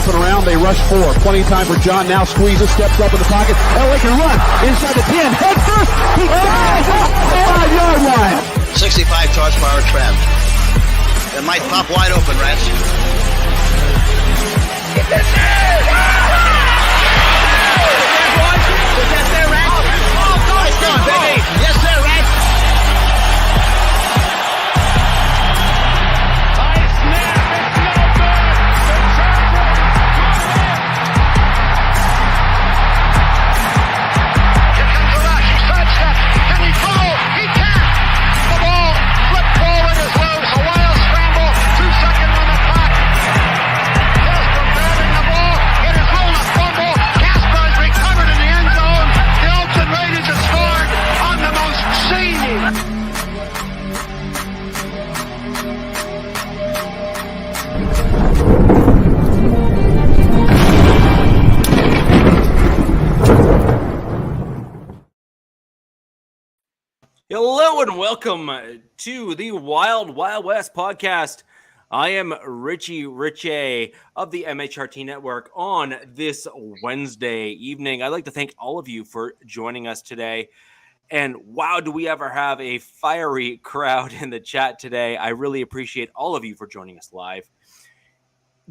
wrapping around. They rush 4. Plenty of time for John. Now squeezes, steps up in the pocket. LA can run inside the 10. Head first. He flies off the 5-yard line. 65 horsepower trap. It might pop wide open, Rats. Is that there, Rats? Oh, touchdown, baby! Yes, sir, Rats! High snap, it's no good! The Chargers will win! Here comes the rush, he sidesteps, can he throw? He can! The ball flipped forward is loose, a wild scramble, 2 seconds on the clock. Casper grabbing the ball, it is ruled a fumble, Casper is recovered in the end zone, the Oakland Raiders have scored on the most zany. Hello and welcome to the Wild Wild West podcast. I am Richie Richey of the MHRT Network on this Wednesday evening. I'd like to thank all of you for joining us today. And wow, do we ever have a fiery crowd in the chat today. I really appreciate all of you for joining us live.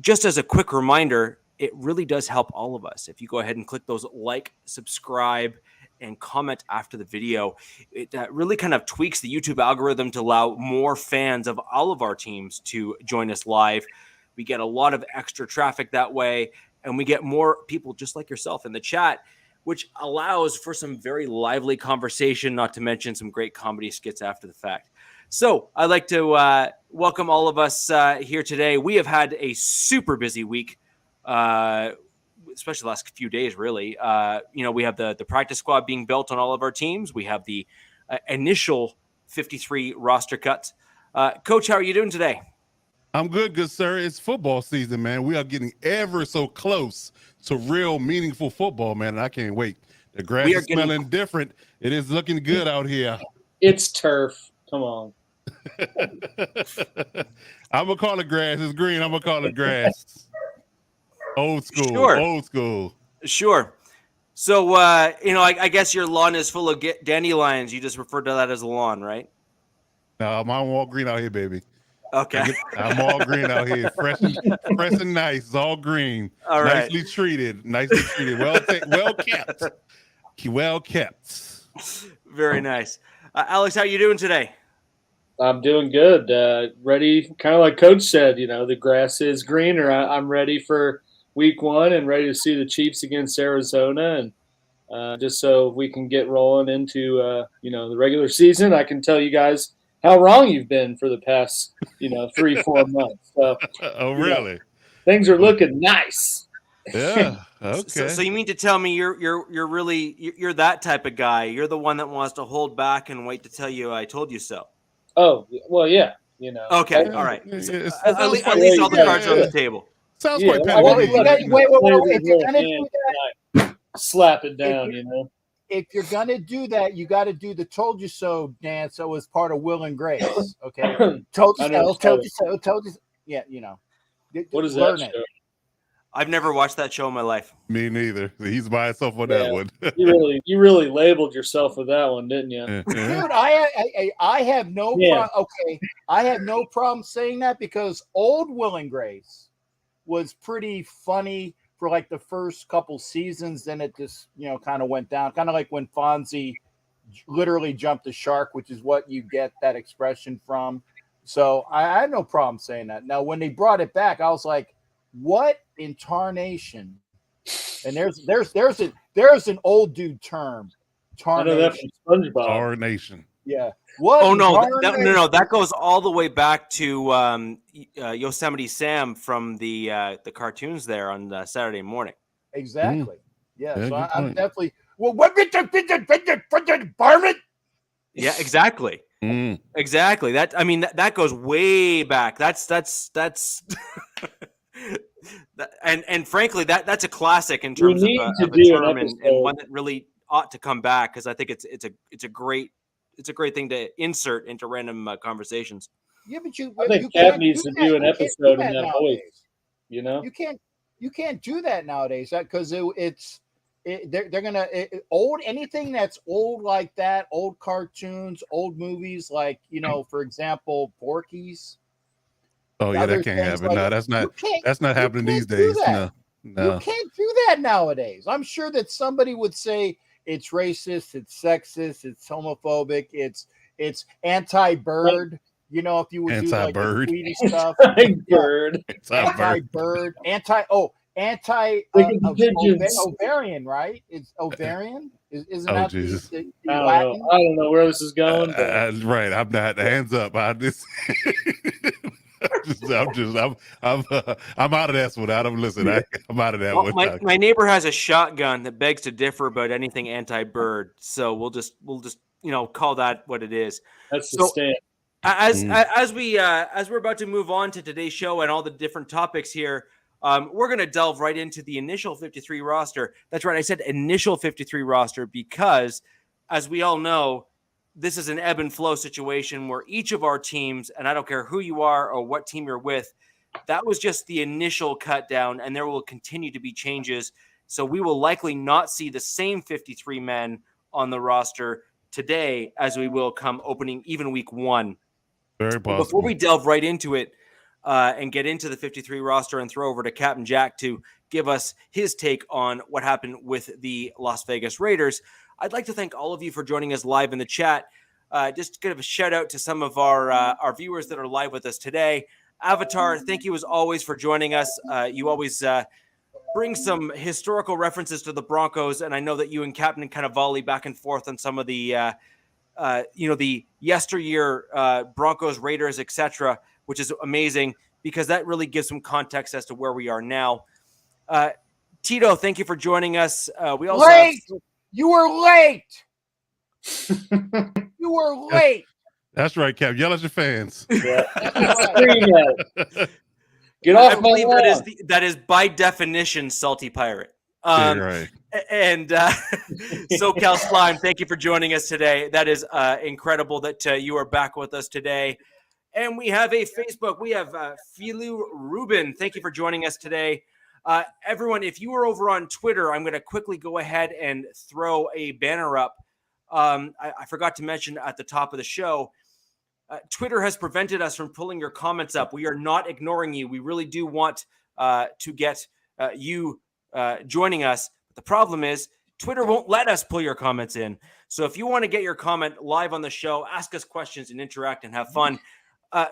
Just as a quick reminder, it really does help all of us. If you go ahead and click those like, subscribe, and comment after the video, it really kind of tweaks the YouTube algorithm to allow more fans of all of our teams to join us live. We get a lot of extra traffic that way, and we get more people just like yourself in the chat, which allows for some very lively conversation, not to mention some great comedy skits after the fact. So I'd like to welcome all of us here today. We have had a super busy week, especially the last few days, really. We have the practice squad being built on all of our teams. We have the initial 53 roster cuts. Coach, how are you doing today? I'm good, sir. It's football season, man. We are getting ever so close to real meaningful football, man. And I can't wait. The grass is smelling different. It is looking good out here. It's turf. Come on. I'm going to call it grass. It's green. I'm going to call it grass. Old school. Sure. Old school. Sure. So, I guess your lawn is full of dandelions. You just refer to that as a lawn, right? No, I'm all green out here, baby. Okay. I'm all green out here. Fresh and nice. It's all green. All right. Nicely treated. Well kept. Very nice. Alex, how are you doing today? I'm doing good. Ready, kind of like Coach said, the grass is greener. I'm ready for week 1 and ready to see the Chiefs against Arizona. And just so we can get rolling into, the regular season, I can tell you guys how wrong you've been for the past, 3-4 months. So, oh, really? Things are looking nice. Yeah. Okay. So you mean to tell me you're really that type of guy? You're the one that wants to hold back and wait to tell you I told you so. Oh, well, yeah. Okay. All right. At least all the cards are on the table. Sounds quite wait. If you're gonna do that, slap it down. If you're gonna do that, you got to do the "told you so" dance. So as part of Will and Grace, okay? Told you so. Told you so. Told you. So. Yeah, What is learn that it. show? I've never watched that show in my life. Me neither. He's by himself on that one. you really labeled yourself with that one, didn't you? Dude, I have no problem. Okay, I have no problem saying that because old Will and Grace was pretty funny for like the first couple seasons. Then it just, kind of went down. Kind of like when Fonzie literally jumped the shark, which is what you get that expression from. So I had no problem saying that. Now, when they brought it back, I was like, what in tarnation? And there's an old dude term. Tarnation. SpongeBob. Tarnation. Yeah. What? Oh no, no! That goes all the way back to Yosemite Sam from the cartoons there on Saturday morning. Exactly. Yeah. Yeah, So good I'm point. definitely. Well, what varmint? Yeah, exactly. Exactly. That goes way back. That's and frankly that's a classic in terms of a term and one that really ought to come back because I think it's a great thing to insert into random conversations. Yeah, but I think Cap needs to do an episode in that voice. You You can't do that nowadays because they're gonna old anything that's old like that, old cartoons, old movies, like for example, Porky's. Oh yeah, that can't happen. No, that's not happening these days. No. You can't do that nowadays. I'm sure that somebody would say it's racist, it's sexist, it's homophobic, it's anti-bird. If you would anti-bird. do like the stuff, anti-bird, ovarian, right? It's ovarian. Isn't that Jesus. the I don't know where this is going. Right, I'm not. Hands up. I'm out of that one. I'm out of that one. My neighbor has a shotgun that begs to differ about anything anti-bird, so we'll just call that what it is. That's the stand. As we're about to move on to today's show and all the different topics here, we're going to delve right into the initial 53 roster. That's right, I said initial 53 roster because, as we all know, this is an ebb and flow situation where each of our teams, and I don't care who you are or what team you're with, that was just the initial cut down, and there will continue to be changes. So we will likely not see the same 53 men on the roster today as we will come opening even week 1. Very possible. Before we delve right into it and get into the 53 roster and throw over to Captain Jack to give us his take on what happened with the Las Vegas Raiders, I'd like to thank all of you for joining us live in the chat. Just to give a shout out to some of our viewers that are live with us today. Avatar, thank you as always for joining us. You always bring some historical references to the Broncos, and I know that you and Captain kind of volley back and forth on some of the the yesteryear Broncos, Raiders, etc., which is amazing because that really gives some context as to where we are now. Tito, thank you for joining us. We also You were late. You were late. That's right, Cap. Yell at your fans. Yeah. Get off my lawn. That is by definition salty pirate. Right. And SoCal Slime, thank you for joining us today. That is incredible that you are back with us today. And we have a Facebook. We have Filu Rubin. Thank you for joining us today. Everyone, if you are over on Twitter, I'm going to quickly go ahead and throw a banner up. I forgot to mention at the top of the show, Twitter has prevented us from pulling your comments up. We are not ignoring you. We really do want to get you joining us. But the problem is Twitter won't let us pull your comments in. So if you want to get your comment live on the show, ask us questions and interact and have fun,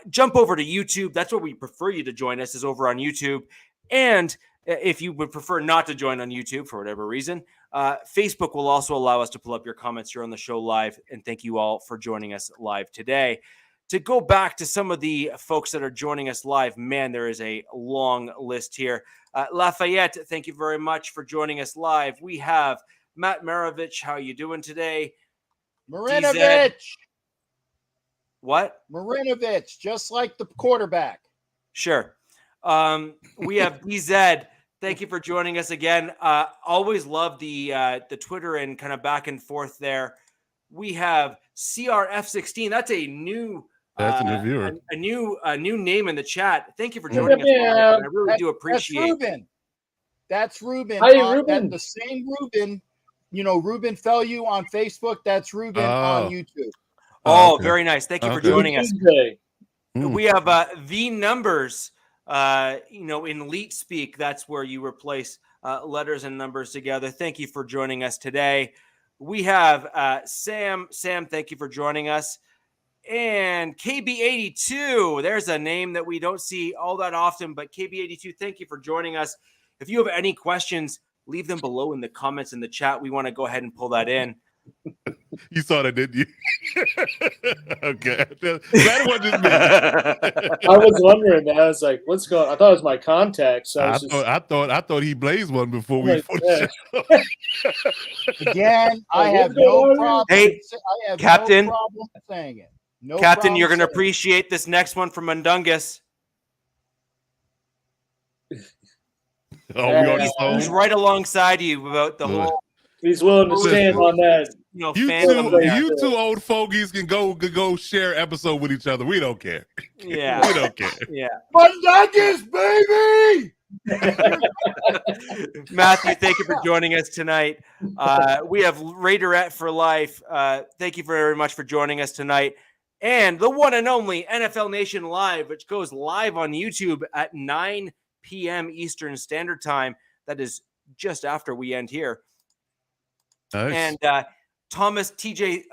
jump over to YouTube. That's where we prefer you to join us, is over on YouTube. And if you would prefer not to join on YouTube for whatever reason, Facebook will also allow us to pull up your comments here on the show live. And thank you all for joining us live today. To go back to some of the folks that are joining us live, man, there is a long list here. Lafayette, thank you very much for joining us live. We have Matt Maravich. How are you doing today? Marinovich. What? Marinovich, just like the quarterback. Sure. We have DZ. Thank you for joining us again. Always love the Twitter and kind of back and forth there. We have CRF16. That's a new viewer. A new name in the chat. Thank you for joining us. I really do appreciate. That's Ruben. Hi, Ruben. The same Ruben. Ruben Fellew on Facebook. That's Ruben on YouTube. Oh, okay. Very nice. Thank you for joining us. We have the numbers. In Leet speak, that's where you replace letters and numbers together. Thank you for joining us today. We have Sam. Sam, thank you for joining us. And KB82, there's a name that we don't see all that often, but KB82, thank you for joining us. If you have any questions, leave them below in the comments in the chat. We want to go ahead and pull that in. You saw that, didn't you? Okay. That wasn't just me. I was wondering that. I was like, what's going on? I thought it was my contact. So I thought he blazed one before we Again, I have no problem. Hey, Captain, no problem saying it. No Captain, you're going to appreciate this next one from Mundungus. He's right alongside you about the whole. He's willing to stand on that. You two old fogies can go share episode with each other. We don't care. Yeah. We don't care. Yeah. Mundungus, baby! Matthew, thank you for joining us tonight. We have Raiderette for life. Thank you very much for joining us tonight. And the one and only NFL Nation Live, which goes live on YouTube at 9 p.m. Eastern Standard Time. That is just after we end here. Nice. And Thomas TJ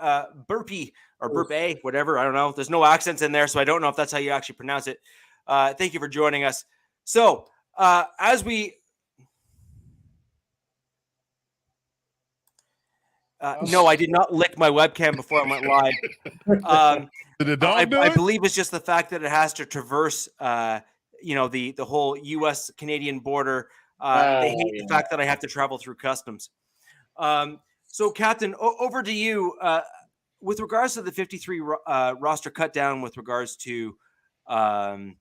Burpee or Burpee, whatever. I don't know. There's no accents in there, so I don't know if that's how you actually pronounce it. Thank you for joining us. So as we no, I did not lick my webcam before I went live. Did the dog do it? I believe it's just the fact that it has to traverse, the whole U.S.-Canadian border. They hate the fact that I have to travel through customs. So, Captain, over to you. With regards to the 53 roster cut down, with regards to the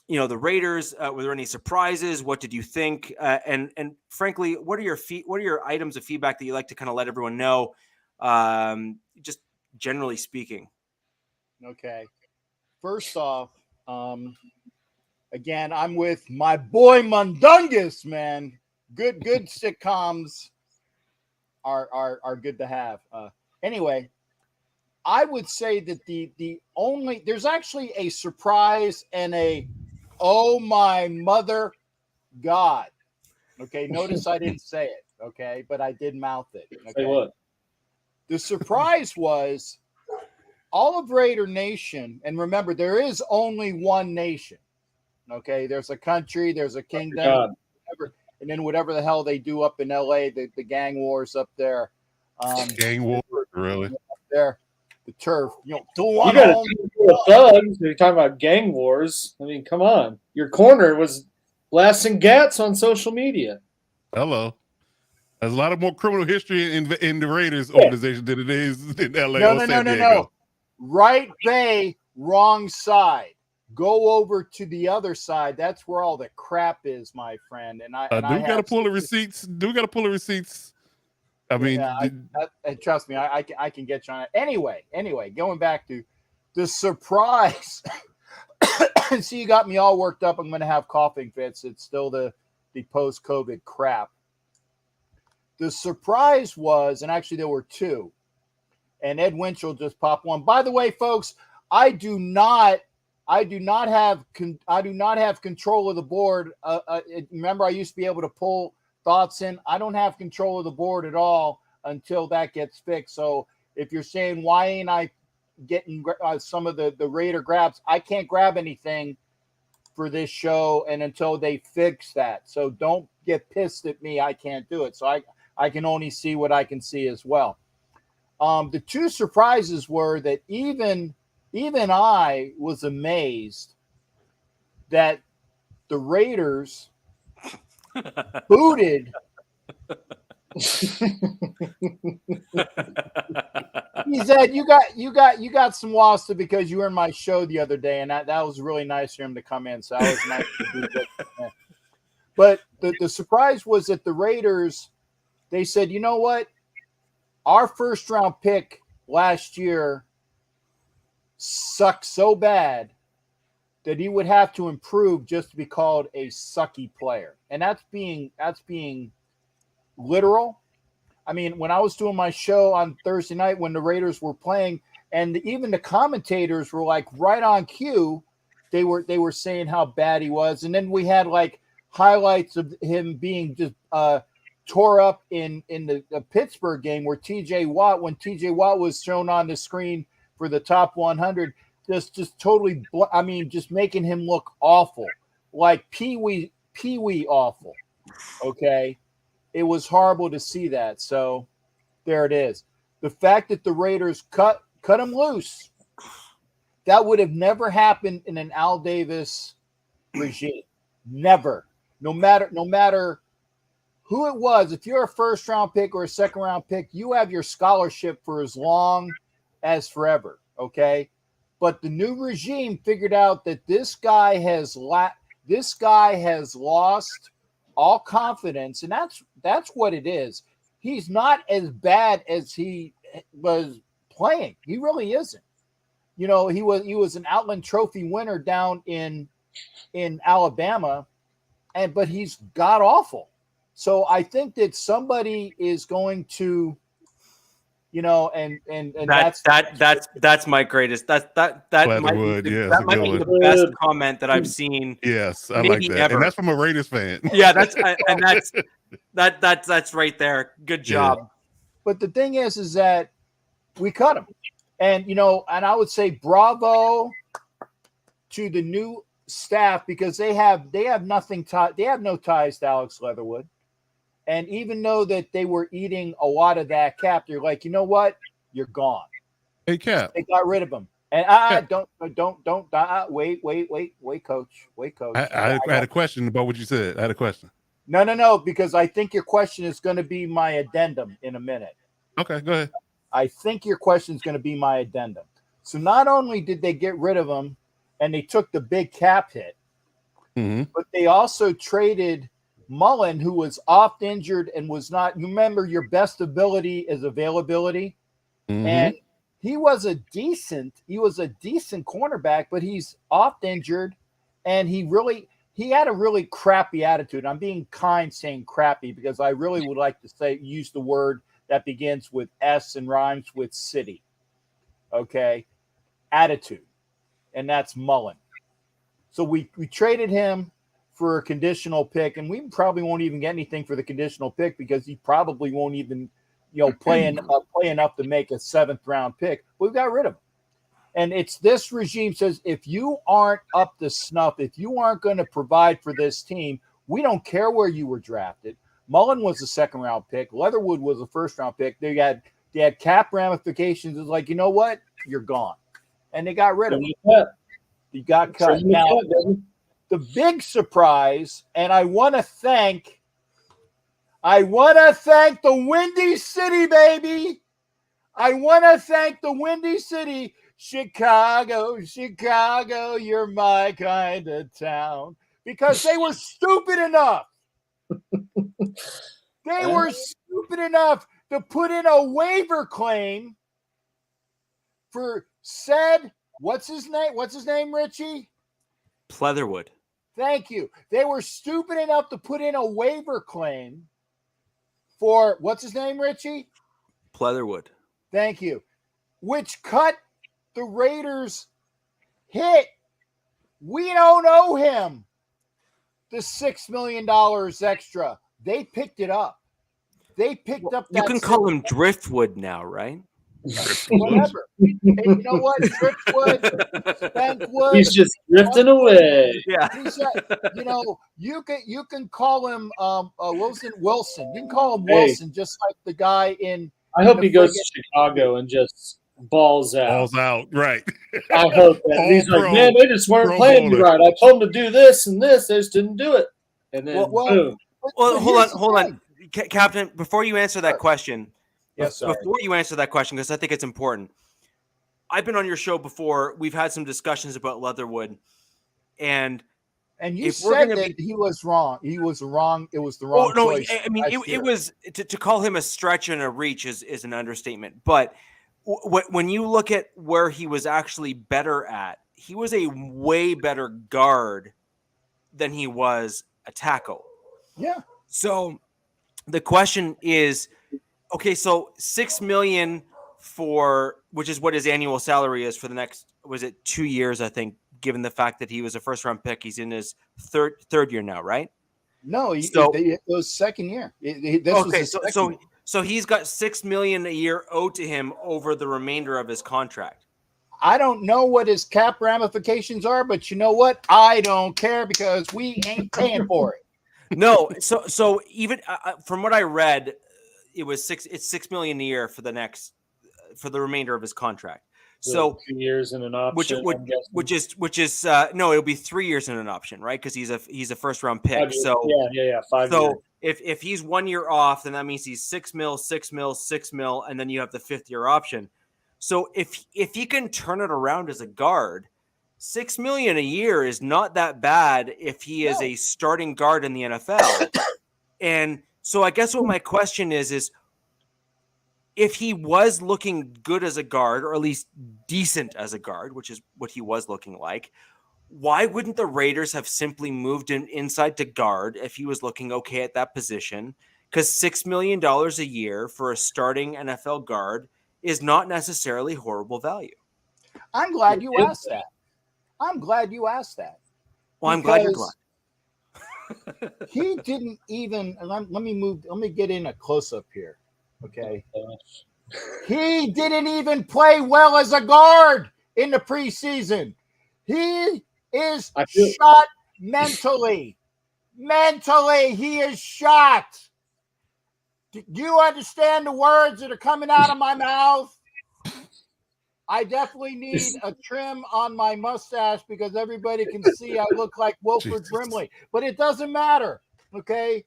Raiders, were there any surprises? What did you think? And frankly, what are your items of feedback that you like to kind of let everyone know? Just generally speaking. Okay. First off, again, I'm with my boy Mundungus, man. Good sitcoms are good to have. Anyway, I would say that there's actually a surprise and a oh my mother God. Okay, notice I didn't say it, okay, but I did mouth it. Okay? Say what? The surprise was all of Raider Nation, and remember, there is only one nation. Okay, there's a country, there's a kingdom, and then whatever the hell they do up in LA, the gang wars up there. Gang war, really? There, the turf. You got to thugs. You're talking about gang wars. I mean, come on. Your corner was blasting gats on social media. Hello. There's a lot of more criminal history in the Raiders organization than it is in LA. No. Right Bay, wrong side. Go over to the other side. That's where all the crap is, my friend. And I we got to pull the receipts. Do we got to pull the receipts? I mean, trust me, I can get you on it. Anyway, going back to the surprise. See, you got me all worked up. I'm going to have coughing fits. It's still the post-COVID crap. The surprise was, and actually there were two, and Ed Winchell just popped one. By the way, folks, I do not have control of the board. Remember, I used to be able to pull thoughts in. I don't have control of the board at all until that gets fixed. So if you're saying, why ain't I getting some of the Raider grabs, I can't grab anything for this show and until they fix that. So don't get pissed at me. I can't do it. So I can only see what I can see as well. The two surprises were that even I was amazed that the Raiders booted. He said, "You got some Wasta because you were in my show the other day, and that was really nice for him to come in. So that was nice to do that." But the surprise was that the Raiders, they said, "You know what? Our first round pick last year sucked so bad that he would have to improve just to be called a sucky player." And that's being literal. I mean, when I was doing my show on Thursday night when the Raiders were playing, and even the commentators were like right on cue, they were saying how bad he was. And then we had like highlights of him being just tore up in the Pittsburgh game where TJ Watt was shown on the screen for the top 100, just totally, just making him look awful, like Pee-wee awful. Okay. It was horrible to see that. So there it is. The fact that the Raiders cut him loose, that would have never happened in an Al Davis regime. Never. No matter who it was, if you're a first round pick or a second round pick, you have your scholarship for as long as forever. Okay. But the new regime figured out that this guy has lost all confidence, and that's what it is. He's not as bad as he was playing. He really isn't. You know, he was an Outland Trophy winner down in Alabama, but he's god awful. So I think that somebody is going to, and that's my greatest. That might be, that might be the best comment that I've seen. Yes, I like that, ever. and that's from a Raiders fan. Yeah, that's right there. Good job. Yeah. But the thing is that we cut him, and and I would say bravo to the new staff because they have nothing. They have no ties to Alex Leatherwood. And even though that they were eating a lot of that cap, they're like, you know what? You're gone. Hey, Cap. They got rid of him. And don't wait, coach. Wait, coach. I had a question about what you said. I had a question. No, because I think your question is going to be my addendum in a minute. Okay, go ahead. I think your question is going to be my addendum. So not only did they get rid of him and they took the big cap hit, but they also traded Mullen, who was oft injured and was not. You remember, your best ability is availability, and he was a decent cornerback, but he's oft injured, and he had a really crappy attitude. I'm being kind saying crappy because I really would like to use the word that begins with S and rhymes with city. Okay, attitude, and that's Mullen. So we traded him for a conditional pick, and we probably won't even get anything for the conditional pick because he probably won't even, play enough to make a 7th round pick. But we got rid of him. And it's this regime says, if you aren't up to snuff, if you aren't going to provide for this team, we don't care where you were drafted. Mullen was a 2nd round pick. Leatherwood was a 1st round pick. They had cap ramifications. It's like, you know what? You're gone. And they got rid of him. He got cut. Now, the big surprise, and I want to thank the Windy City, baby. I want to thank the Windy City. Chicago, you're my kind of town. Because they were stupid enough. They were stupid enough to put in a waiver claim for said, what's his name, Richie? Pleatherwood. Thank you. They were stupid enough to put in a waiver claim for, what's his name, Richie? Pleatherwood. Thank you. Which cut the Raiders hit. We don't owe him the $6 million extra. They picked it up. They picked up that. You can call him Driftwood now, right? Whatever. And you know what? Driftwood, Spankwood. He's just drifting away. Yeah. You can call him Wilson. You can call him Wilson, just like the guy in. I hope he goes to Chicago and just balls out. Balls out, right? I hope that he's like, man, they just weren't playing me right. I told them to do this and this, they just didn't do it. And then boom. Well, hold on, Captain. Before you answer that question. Yes, before you answer that question, because I think it's important. I've been on your show before. We've had some discussions about Leatherwood, and you said that he was wrong. He was wrong. It was the wrong choice. I mean, it was to call him a stretch and a reach is an understatement. But when you look at where he was actually better at, he was a way better guard than he was a tackle. Yeah. So the question is. Okay, so $6 million which is what his annual salary is for the next, was it 2 years? I think, given the fact that he was a 1st round pick, he's in his third year now, right? No, it was 2nd year. So he's got $6 million a year owed to him over the remainder of his contract. I don't know what his cap ramifications are, but you know what? I don't care because we ain't paying for it. No, so even from what I read. It's $6 million a year for the remainder of his contract. So 2 years and an option, which is no, it'll be 3 years and an option, right? Because he's a 1st round pick. So 5 years. If he's 1 year off, then that means he's $6 million, and then you have the 5th year option. So if he can turn it around as a guard, $6 million a year is not that bad if he is a starting guard in the NFL. And so I guess what my question is if he was looking good as a guard, or at least decent as a guard, which is what he was looking like, why wouldn't the Raiders have simply moved him inside to guard if he was looking okay at that position? Because $6 million a year for a starting NFL guard is not necessarily horrible value. I'm glad you asked that. Well, I'm glad you're glad. He didn't even. Let me get in a close up here. Okay. He didn't even play well as a guard in the preseason. He is shot mentally. Mentally, he is shot. Do you understand the words that are coming out of my mouth? I definitely need a trim on my mustache because everybody can see I look like Wilford Brimley. But it doesn't matter. Okay.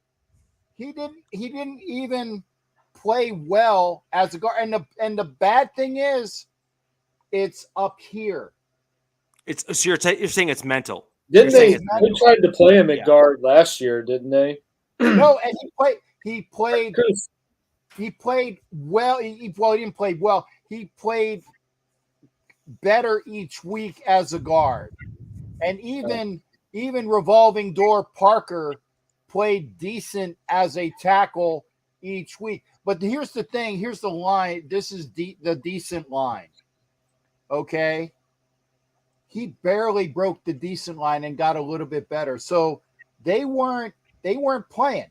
He didn't even play well as a guard. And the bad thing is it's up here. So you're saying it's mental. Didn't they tried to play him at guard last year, didn't they? No, and he played well. He didn't play well. He played better each week as a guard. And even revolving door Parker played decent as a tackle each week. But here's the thing. Here's the line. This is the decent line. Okay. He barely broke the decent line and got a little bit better. So they weren't playing.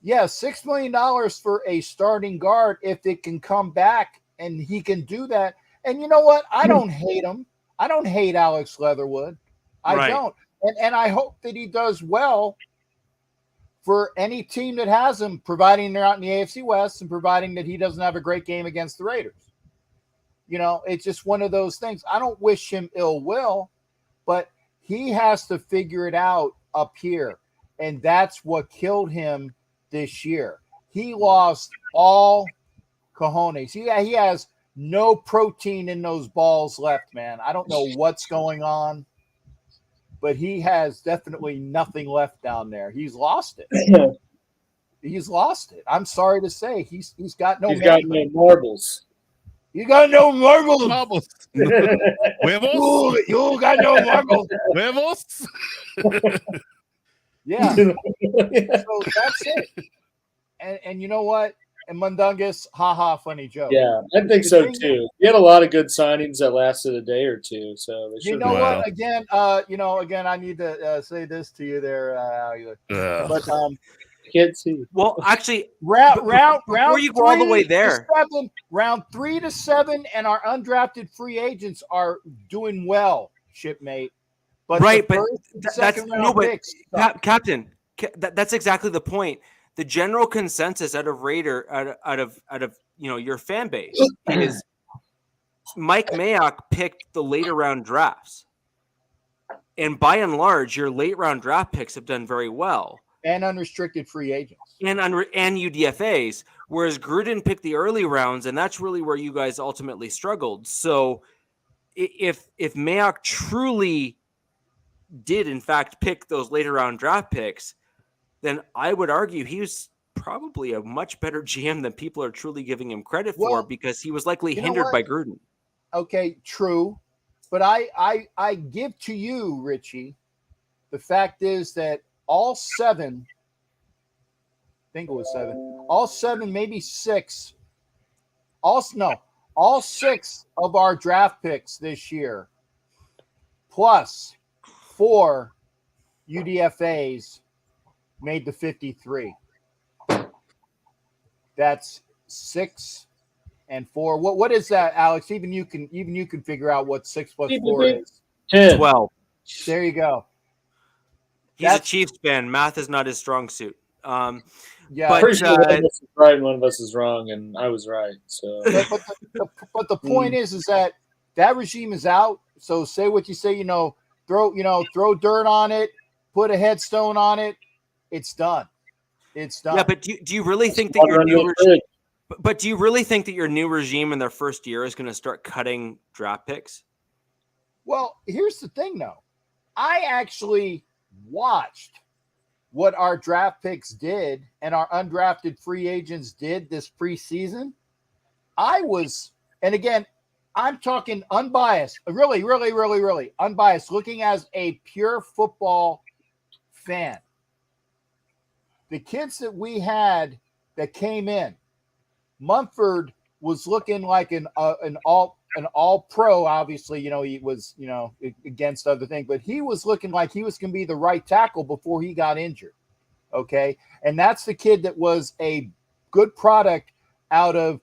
Yeah, $6 million for a starting guard if it can come back and he can do that. And you know what? I don't hate him. I don't hate Alex Leatherwood. I don't. And I hope that he does well for any team that has him, providing they're out in the AFC West and providing that he doesn't have a great game against the Raiders. You know, it's just one of those things. I don't wish him ill will, but he has to figure it out up here. And that's what killed him this year. He lost all cojones. He has no protein in those balls left, man. I don't know what's going on, but he has definitely nothing left down there. He's lost it. He's lost it. I'm sorry to say he's got no marbles. You got no marbles. Huevos? You got no marbles. Huevos? Yeah. So that's it. And you know what? And Mundungus, funny joke. Yeah, I think so too. He had a lot of good signings that lasted a day or two. So you know what? Again, I need to say this to you there, but can't see. Well, actually, round before you go all the way there, round 3 to 7, and our undrafted free agents are doing well, shipmate. But Captain, that's exactly the point. The general consensus out of your fan base is Mike Mayock picked the later round drafts, and by and large, your late round draft picks have done very well. And unrestricted free agents. And UDFAs, whereas Gruden picked the early rounds, and that's really where you guys ultimately struggled. So if Mayock truly did, in fact, pick those later round draft picks, then I would argue he was probably a much better GM than people are truly giving him credit for, because he was likely hindered by Gruden. Okay, true. But I give to you, Richie, the fact is that all 7, maybe 6, all 6 of our draft picks this year, plus 4 UDFAs, made the 53. That's 6 and 4. What is that, Alex? Even you can figure out what 6 plus 4 is. 12. There you go. He's a Chiefs fan. Math is not his strong suit. Yeah, but pretty sure one of us is right and one of us is wrong, and I was right. So, but the point is that regime is out. So say what you say. Throw dirt on it, put a headstone on it. It's done. It's done. Yeah, but do you really think that your new regime? But do you really think that your new regime in their first year is going to start cutting draft picks? Well, here's the thing, though. I actually watched what our draft picks did and our undrafted free agents did this preseason. And again, I'm talking unbiased, really, really, really, really unbiased, looking as a pure football fan. The kids that we had that came in, Mumford was looking like an all pro. Obviously, he was, against other things, but he was looking like he was going to be the right tackle before he got injured. Okay. And that's the kid that was a good product out of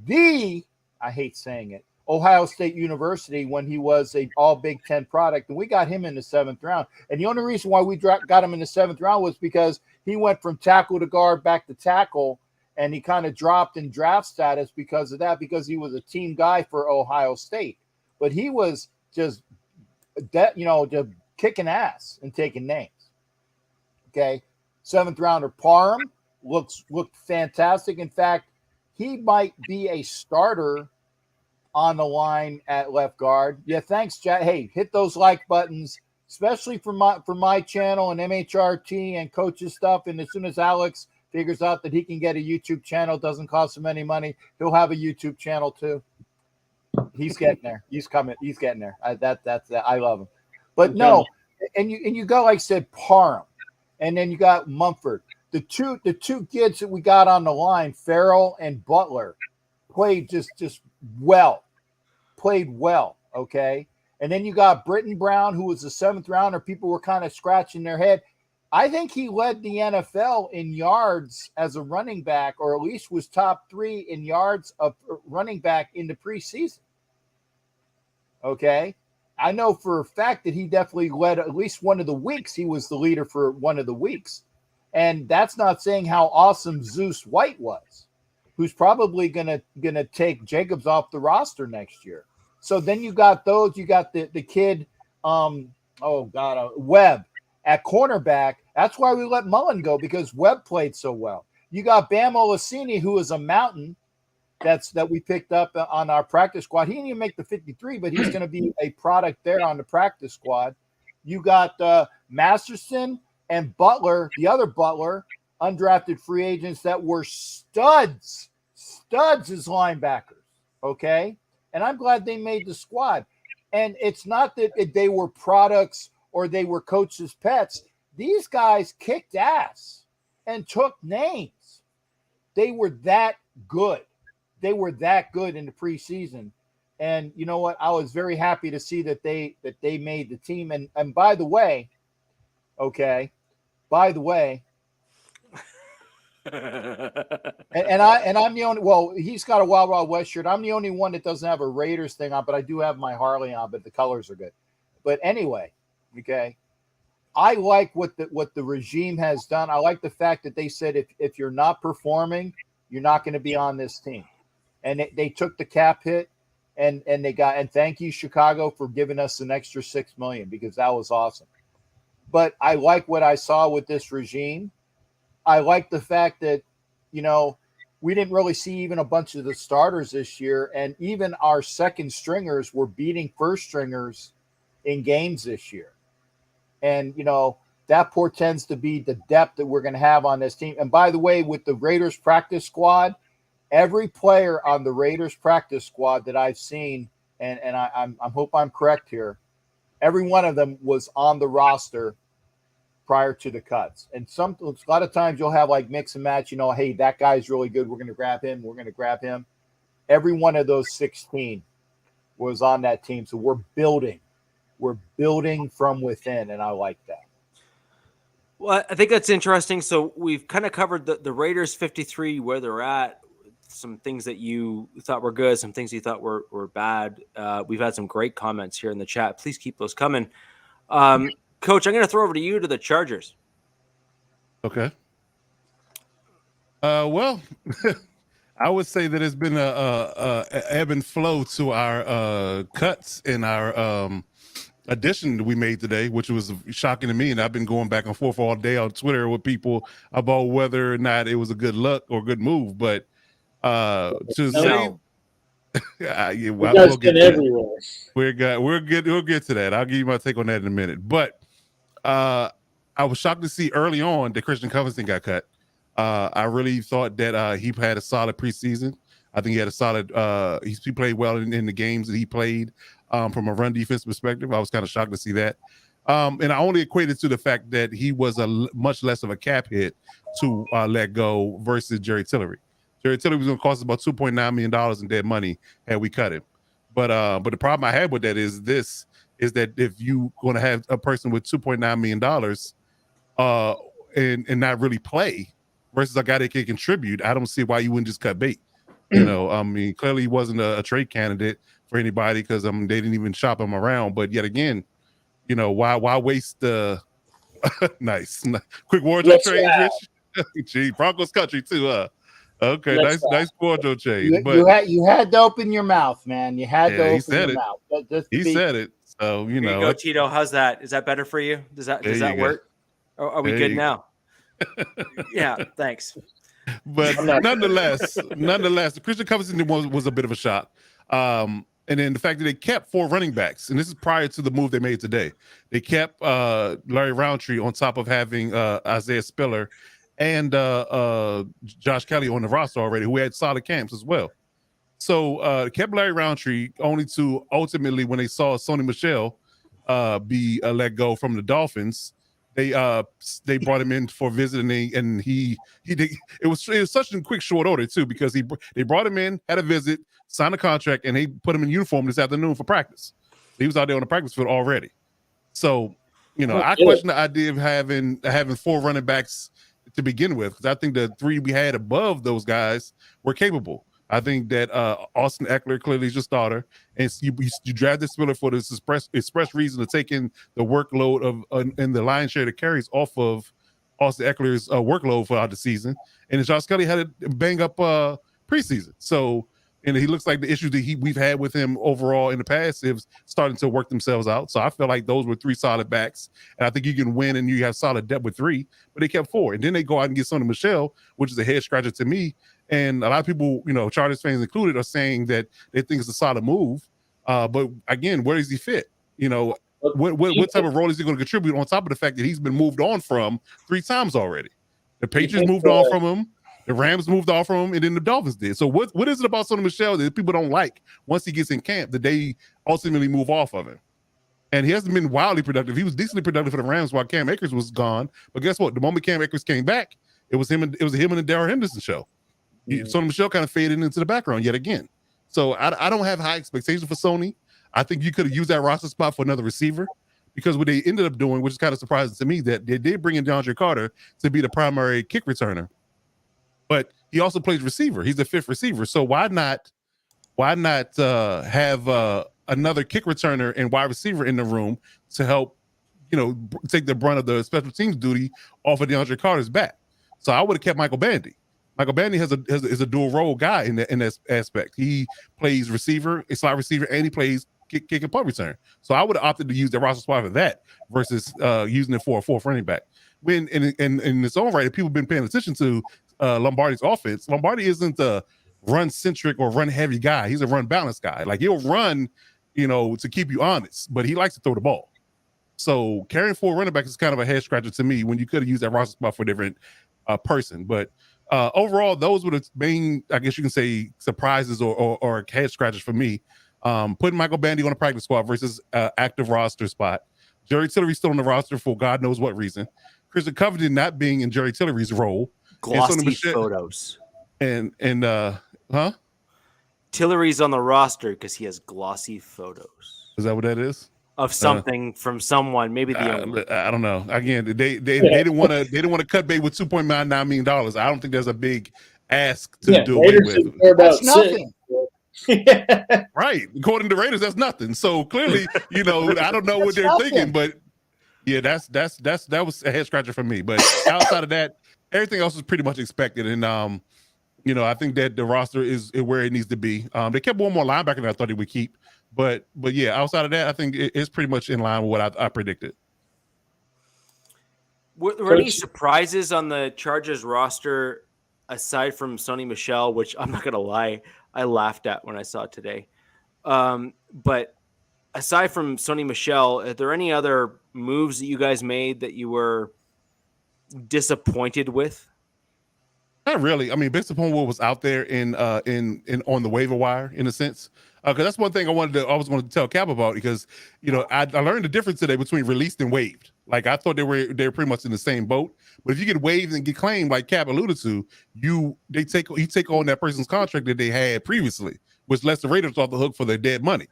I hate saying it, Ohio State University, when he was a all Big Ten product. And we got him in the 7th round. And the only reason why we got him in the 7th round was because he went from tackle to guard back to tackle, and he kind of dropped in draft status because of that, because he was a team guy for Ohio State. But he was just kicking ass and taking names. Okay. 7th rounder Parham looked fantastic. In fact, he might be a starter on the line at left guard. Yeah, thanks, Jack. Hey, hit those like buttons, especially for my channel and MHRT and coaches stuff. And as soon as Alex figures out that he can get a YouTube channel, doesn't cost him any money, he'll have a YouTube channel too. He's getting there. He's coming. He's getting there. That's I love him. But no, and you got, like I said, Parham, and then you got Mumford. The two kids that we got on the line, Farrell and Butler, played played well. Okay. And then you got Britton Brown, who was the 7th rounder. People were kind of scratching their head. I think he led the NFL in yards as a running back, or at least was top 3 in yards of running back in the preseason. Okay. I know for a fact that he definitely led at least one of the weeks. He was the leader for one of the weeks. And that's not saying how awesome Zeus White was, who's probably gonna take Jacobs off the roster next year. So then you got those. You got the kid, Webb at cornerback. That's why we let Mullen go, because Webb played so well. You got Bam Olaseni, who is a mountain that we picked up on our practice squad. He didn't even make the 53, but he's going to be a product there on the practice squad. You got Masterson and Butler, the other Butler, undrafted free agents that were studs as linebackers, okay? And I'm glad they made the squad. And it's not that they were products or they were coaches' pets. These guys kicked ass and took names. They were that good. They were that good in the preseason. And you know what? I was very happy to see that they made the team. And by the way, and I'm the only, well, he's got a Wild Wild West shirt. I'm the only one that doesn't have a Raiders thing on, but I do have my Harley on, but the colors are good. But anyway, okay. I like what the regime has done. I like the fact that they said if you're not performing, you're not going to be on this team. And they took the cap hit, and thank you, Chicago, for giving us an extra $6 million, because that was awesome. But I like what I saw with this regime. I like the fact that, we didn't really see even a bunch of the starters this year, and even our second stringers were beating first stringers in games this year. And, that portends to be the depth that we're going to have on this team. And by the way, with the Raiders practice squad, every player on the Raiders practice squad that I've seen, and I hope I'm correct here, every one of them was on the roster prior to the cuts. And a lot of times you'll have like mix and match, hey, that guy's really good, we're going to grab him, Every one of those 16 was on that team. So we're building from within, and I like that. Well, I think that's interesting. So we've kind of covered the Raiders 53, where they're at, some things that you thought were good, some things you thought were bad. We've had some great comments here in the chat. Please keep those coming. Coach, I'm going to throw over to you to the Chargers. Okay. Well, I would say that it's been a ebb and flow to our cuts in our addition we made today, which was shocking to me. And I've been going back and forth all day on Twitter with people about whether or not it was a good look or good move. But we'll get everywhere. We'll get to that. I'll give you my take on that in a minute. But I was shocked to see early on that Christian Covington got cut. I really thought that he had a solid preseason. I think he had a solid. He played well in the games that he played. From a run defense perspective, I was kind of shocked to see that. And I only equated to the fact that he was much less of a cap hit to let go versus Jerry Tillery. Jerry Tillery was going to cost us about $2.9 million in dead money had we cut him. But the problem I had with that is that if you going to have a person with $2.9 million and not really play versus a guy that can contribute, I don't see why you wouldn't just cut bait. You know, I mean, clearly he wasn't a trade candidate for anybody because they didn't even shop him around. But yet again, you know, why waste the nice quick wardrobe change, Rich? Gee, Broncos country too, Okay, nice wardrobe change. You had to open your mouth, man. You had to open your mouth. He said it. So Here you go, Tito. How's that? Is that better for you? Does that work? Or are we good now? Yeah, thanks. But nonetheless, the Christian Covington was a bit of a shock. And then the fact that they kept 4 running backs, and this is prior to the move they made today. They kept Larry Roundtree on top of having Isaiah Spiller and Josh Kelly on the roster already, who had solid camps as well. So kept Larry Roundtree only to ultimately, when they saw Sony Michel be let go from the Dolphins, they brought him in for a visit, and he did. It was such a quick, short order too, because they brought him in, had a visit, signed a contract, and they put him in uniform this afternoon for practice. He was out there on the practice field already. So, you know, I question the idea of having 4 running backs to begin with, because I think the 3 we had above those guys were capable. I think that Austin Eckler clearly is your starter, and you drafted Spiller for this express reason of taking the workload of and the lion's share of the carries off of Austin Eckler's workload throughout the season. And Josh Kelly had a bang up preseason, so and he looks like the issues that we've had with him overall in the past is starting to work themselves out. So I feel like those were 3 solid backs, and I think you can win and you have solid depth with 3. But they kept 4, and then they go out and get Sony Michel, which is a head scratcher to me. And a lot of people, you know, Chargers fans included, are saying that they think it's a solid move. But again, where does he fit? You know, what type of role is he going to contribute on top of the fact that he's been moved on from 3 times already? The Patriots moved on from him, the Rams moved on from him, and then the Dolphins did. So what is it about Sony Michel that people don't like once he gets in camp that they ultimately move off of him? And he hasn't been wildly productive. He was decently productive for the Rams while Cam Akers was gone. But guess what? The moment Cam Akers came back, it was him and the Darrell Henderson show. Sony Michel kind of faded into the background yet again. So I don't have high expectations for Sony. I think you could have used that roster spot for another receiver, because what they ended up doing, which is kind of surprising to me, that they did bring in DeAndre Carter to be the primary kick returner, but he also plays receiver. He's the 5th receiver. So why not have another kick returner and wide receiver in the room to help, you know, take the brunt of the special teams duty off of DeAndre Carter's back? So I would have kept Michael Bandy. Michael Bandy is a dual role guy in that aspect. He plays receiver, a slot receiver, and he plays kick and punt return. So I would have opted to use the roster spot for that versus using it for a 4th running back. When in its own right, if people have been paying attention to Lombardi's offense, Lombardi isn't a run-centric or run-heavy guy. He's a run-balanced guy. Like, he'll run, you know, to keep you honest, but he likes to throw the ball. So carrying 4 running backs is kind of a head scratcher to me when you could have used that roster spot for a different person. But overall, those were the main, I guess you can say, surprises or head scratchers for me. Putting Michael Bandy on the practice squad versus active roster spot. Jerry Tillery still on the roster for God knows what reason. Christian Covington not being in Jerry Tillery's role. Glossy photos. And Tillery's on the roster because he has glossy photos. Is that what that is? Of something from someone, maybe I don't know. Again, they didn't want to cut bait with $2.99 million. I don't think there's a big ask to do away with. That's nothing. Right. According to Raiders, that's nothing. So clearly, you know, I don't know what they're thinking, but yeah, that was a head scratcher for me. But outside of that, everything else was pretty much expected. And you know, I think that the roster is where it needs to be. They kept one more linebacker than I thought they would keep. But yeah, outside of that, I think it's pretty much in line with what I predicted. Were any surprises on the Chargers roster aside from Sony Michel, which I'm not going to lie, I laughed at when I saw it today. But aside from Sony Michel, are there any other moves that you guys made that you were disappointed with? Not really. I mean, based upon what was out there in on the waiver wire, in a sense, because that's one thing I was going to tell Cap about, because I learned the difference today between released and waived. Like, I thought they were pretty much in the same boat, but if you get waived and get claimed, like Cap alluded to, you take on that person's contract that they had previously, which lets the Raiders off the hook for their dead money.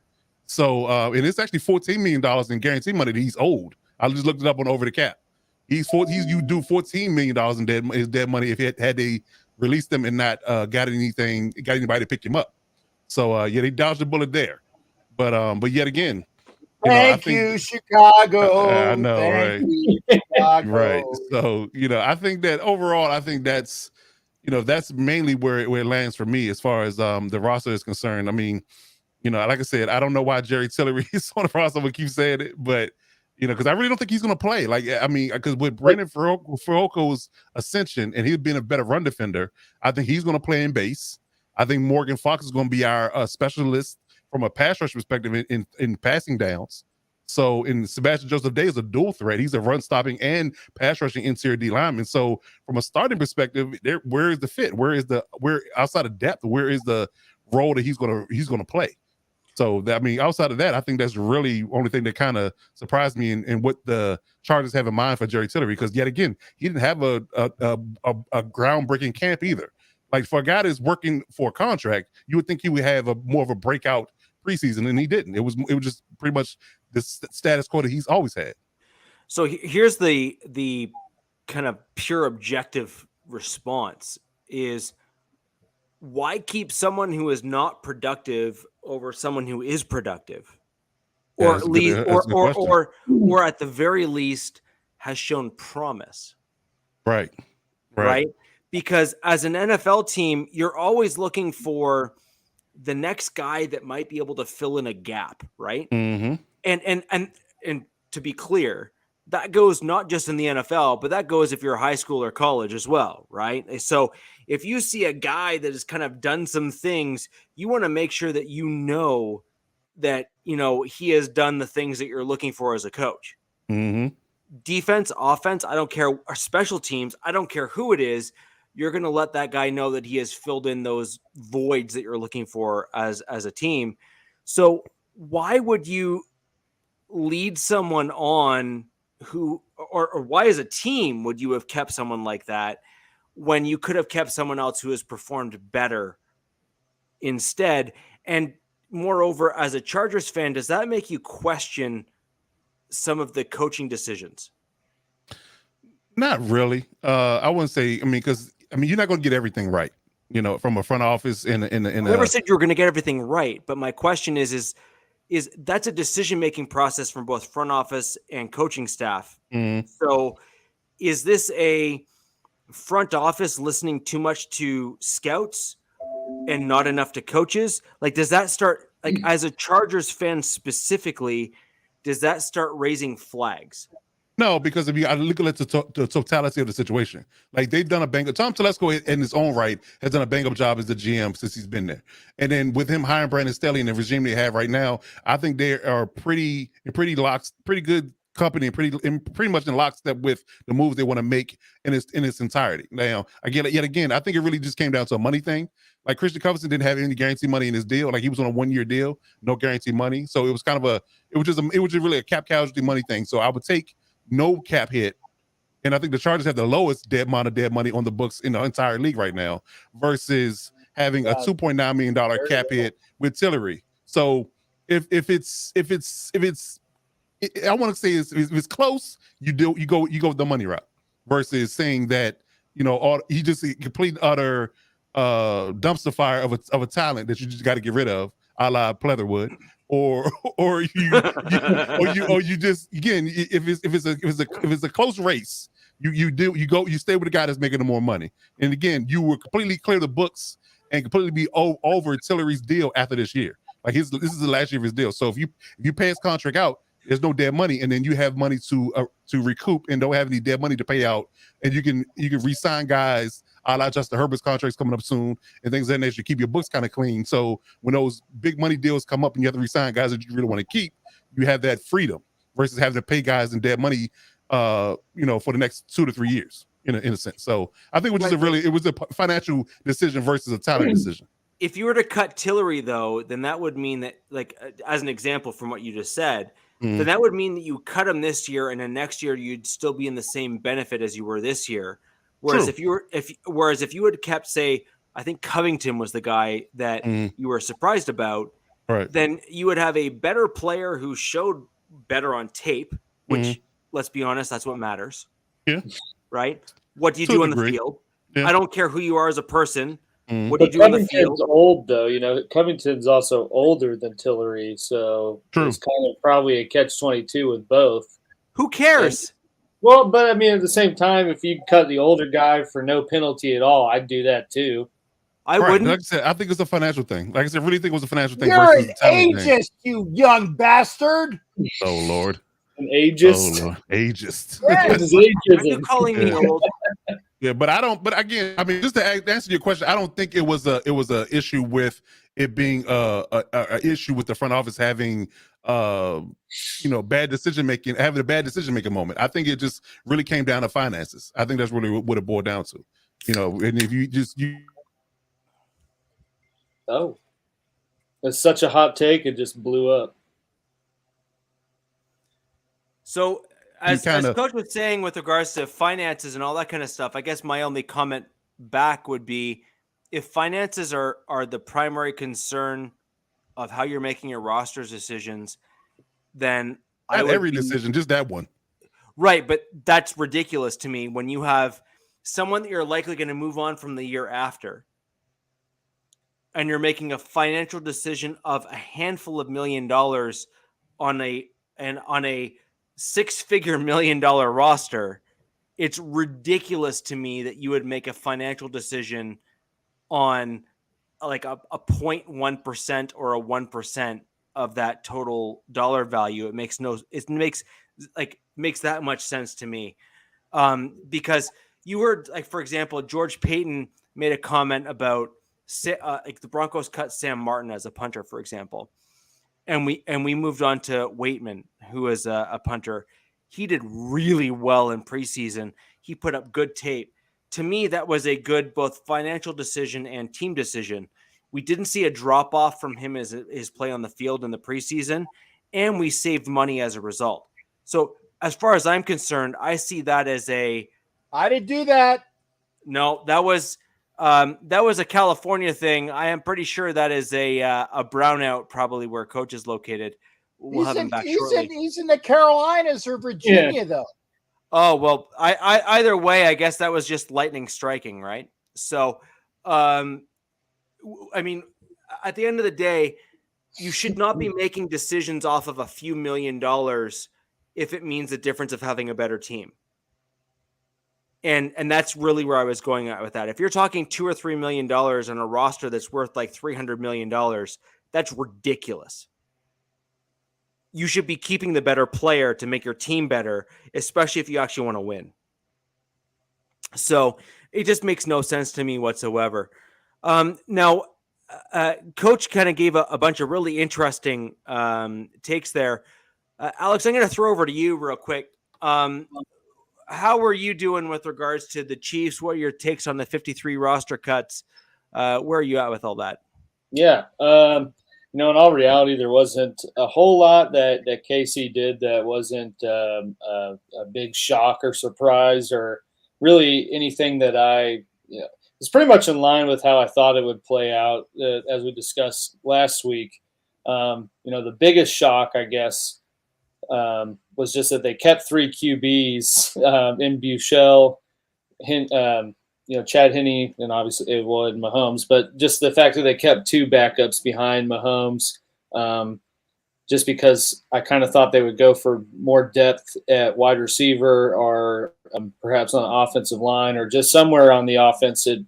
So, and it's actually $14 million in guaranteed money that he's owed. I just looked it up on Over the Cap. You do $14 million in dead money if had they released them and not got anybody to pick him up. So they dodged the bullet there. But yet again, Thank you, Chicago. I know, Thank right? you, Chicago. Right. So I think that overall, that's that's mainly where it lands for me as far as the roster is concerned. I mean, like I said, I don't know why Jerry Tillery is on the roster. We keep saying it, but because I really don't think he's going to play. Like, I mean, because with Brendan Fioco's ascension and he's been a better run defender, I think he's going to play in base. I think Morgan Fox is going to be our specialist from a pass rush perspective in passing downs. So, in Sebastian Joseph Day is a dual threat. He's a run stopping and pass rushing interior D lineman. So, from a starting perspective, where is the fit? Where outside of depth? Where is the role that he's going to play? So, outside of that, I think that's really the only thing that kind of surprised me in what the Chargers have in mind for Jerry Tillery, because yet again, he didn't have a groundbreaking camp either. Like, for a guy that's working for a contract, you would think he would have more of a breakout preseason, and he didn't. It was just pretty much the status quo that he's always had. So here's the kind of pure objective response is, why keep someone who is not productive over someone who is productive, or at least, or at the very least has shown promise? Right. Because as an NFL team, you're always looking for the next guy that might be able to fill in a gap, right? Mm-hmm. And to be clear, that goes not just in the NFL, but that goes if you're high school or college as well, right? So if you see a guy that has kind of done some things, you want to make sure that that he has done the things that you're looking for as a coach. Mm-hmm. Defense, offense, I don't care, or special teams, I don't care who it is. You're going to let that guy know that he has filled in those voids that you're looking for as a team. So why would you lead someone on who, or why as a team would you have kept someone like that when you could have kept someone else who has performed better instead? And moreover, as a Chargers fan, does that make you question some of the coaching decisions? Not really. I wouldn't say, because you're not going to get everything right, from a front office I never said you were going to get everything right, but my question is that's a decision-making process from both front office and coaching staff. Mm-hmm. So is this a front office listening too much to scouts and not enough to coaches? Like, does that start, like, as a Chargers fan specifically, does that start raising flags? No, because if you look at the totality of the situation, like, they've done a bang up. Tom Telesco in his own right has done a bang up job as the GM since he's been there. And then with him hiring Brandon Staley and the regime they have right now, I think they are pretty good company and pretty much in lockstep with the moves they want to make in its entirety. Now, yet again, I think it really just came down to a money thing. Like, Christian Covington didn't have any guarantee money in his deal. Like, he was on a 1-year deal, no guarantee money. So it was just really a cap casualty money thing. So I would take no cap hit, and I think the Chargers have the lowest amount of dead money on the books in the entire league right now, versus having a $2.9 million cap hit with Tillery. So if it's I want to say if it's close, you go with the money route, versus saying that he just a complete utter dumpster fire of a talent that you just got to get rid of, a la Pleatherwood. Or you just, again, if it's a close race, you stay with the guy that's making the more money. And again, you will completely clear the books and completely be over Tillery's deal after this year. Like, this is the last year of his deal. So if you pay his contract out, there's no dead money, and then you have money to recoup and don't have any dead money to pay out, and you can re-sign guys, a la Justin Herbert's contract's coming up soon and things of that nature. Keep your books kind of clean. So when those big money deals come up and you have to re-sign guys that you really want to keep, you have that freedom versus having to pay guys in dead money, for the next 2 to 3 years. in a sense. So I think it was a financial decision versus a talent decision. If you were to cut Tillery, though, then that would mean that, like, as an example from what you just said, then that would mean that you cut him this year, and then next year you'd still be in the same benefit as you were this year. Whereas if you had kept, say, I think Covington was the guy that you were surprised about, right? Then you would have a better player who showed better on tape, which, let's be honest, that's what matters. Yeah. Right? What do you do on the field? Yeah. I don't care who you are as a person. What do you do on the field? Old, though. Covington's also older than Tillery, so it's kind of probably a catch-22 with both. Who cares? But I mean, at the same time, if you cut the older guy for no penalty at all, I'd do that too. I wouldn't. Like I said, I think it's a financial thing. Like I said, I really think it was a financial thing. You're versus an ageist, thing. You young bastard. Oh Lord. An ageist. Oh Lord. Ageist. Yes. Are you calling me old? Yeah, but I don't. But again, I mean, just to answer your question, I don't think it was a issue with it being a issue with the front office having bad decision making, having a bad decision making moment. I think it just really came down to finances. I think that's really what it boiled down to. And if you oh, it's such a hot take, it just blew up. So as Coach was saying with regards to finances and all that kind of stuff, I guess my only comment back would be, if finances are the primary concern of how you're making your roster's decisions, then not every decision, just that one. Right, but that's ridiculous to me when you have someone that you're likely going to move on from the year after, and you're making a financial decision of a handful of $1 million on a six-figure $1 million roster. It's ridiculous to me that you would make a financial decision on like a 0.1% or a 1% of that total dollar value. It makes that much sense to me. Because you heard, like, for example, George Payton made a comment about like the Broncos cut Sam Martin as a punter, for example. And we moved on to Waitman, who is a punter. He did really well in preseason. He put up good tape. To me, that was a good both financial decision and team decision. We didn't see a drop off from him as his play on the field in the preseason, and we saved money as a result. So as far as I'm concerned, I see that as I didn't do that. No, that was a California thing. I am pretty sure that is a brownout, probably where Coach is located. We'll have him back shortly. He's in the Carolinas or Virginia, though. Oh, well, I either way, I guess that was just lightning striking, right? So, I mean, at the end of the day, you should not be making decisions off of a few $1 million if it means the difference of having a better team. And that's really where I was going at with that. If you're talking $2 or $3 million on a roster that's worth like $300 million, that's ridiculous. You should be keeping the better player to make your team better, especially if you actually want to win. So it just makes no sense to me whatsoever. Now, Coach kind of gave a bunch of really interesting takes there. Alex, I'm going to throw over to you real quick. How are you doing with regards to the Chiefs? What are your takes on the 53 roster cuts? Where are you at with all that? Yeah. In all reality, there wasn't a whole lot that KC did that wasn't a big shock or surprise or really anything that it's pretty much in line with how I thought it would play out as we discussed last week. The biggest shock, I guess, was just that they kept 3 QBs in Buechele, Chad Henne, and obviously Wood and Mahomes, but just the fact that they kept 2 backups behind Mahomes, just because I kind of thought they would go for more depth at wide receiver or perhaps on the offensive line or just somewhere on the offensive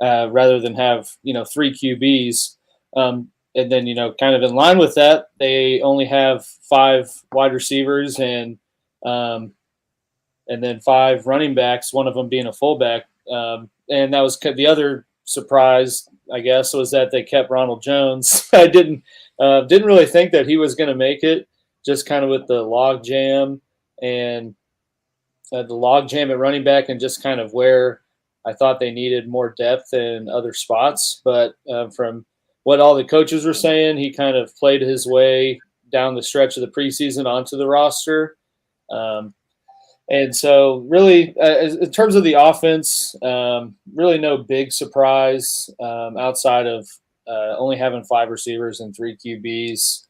rather than have, 3 QBs. And then, kind of in line with that, they only have 5 wide receivers and then 5 running backs, one of them being a fullback. And that was the other surprise, I guess, was that they kept Ronald Jones. I didn't really think that he was going to make it, just kind of with the log jam. And the log jam at running back and just kind of where I thought they needed more depth in other spots. But from what all the coaches were saying, he kind of played his way down the stretch of the preseason onto the roster. And so really, in terms of the offense, really no big surprise outside of only having 5 receivers and 3 QBs.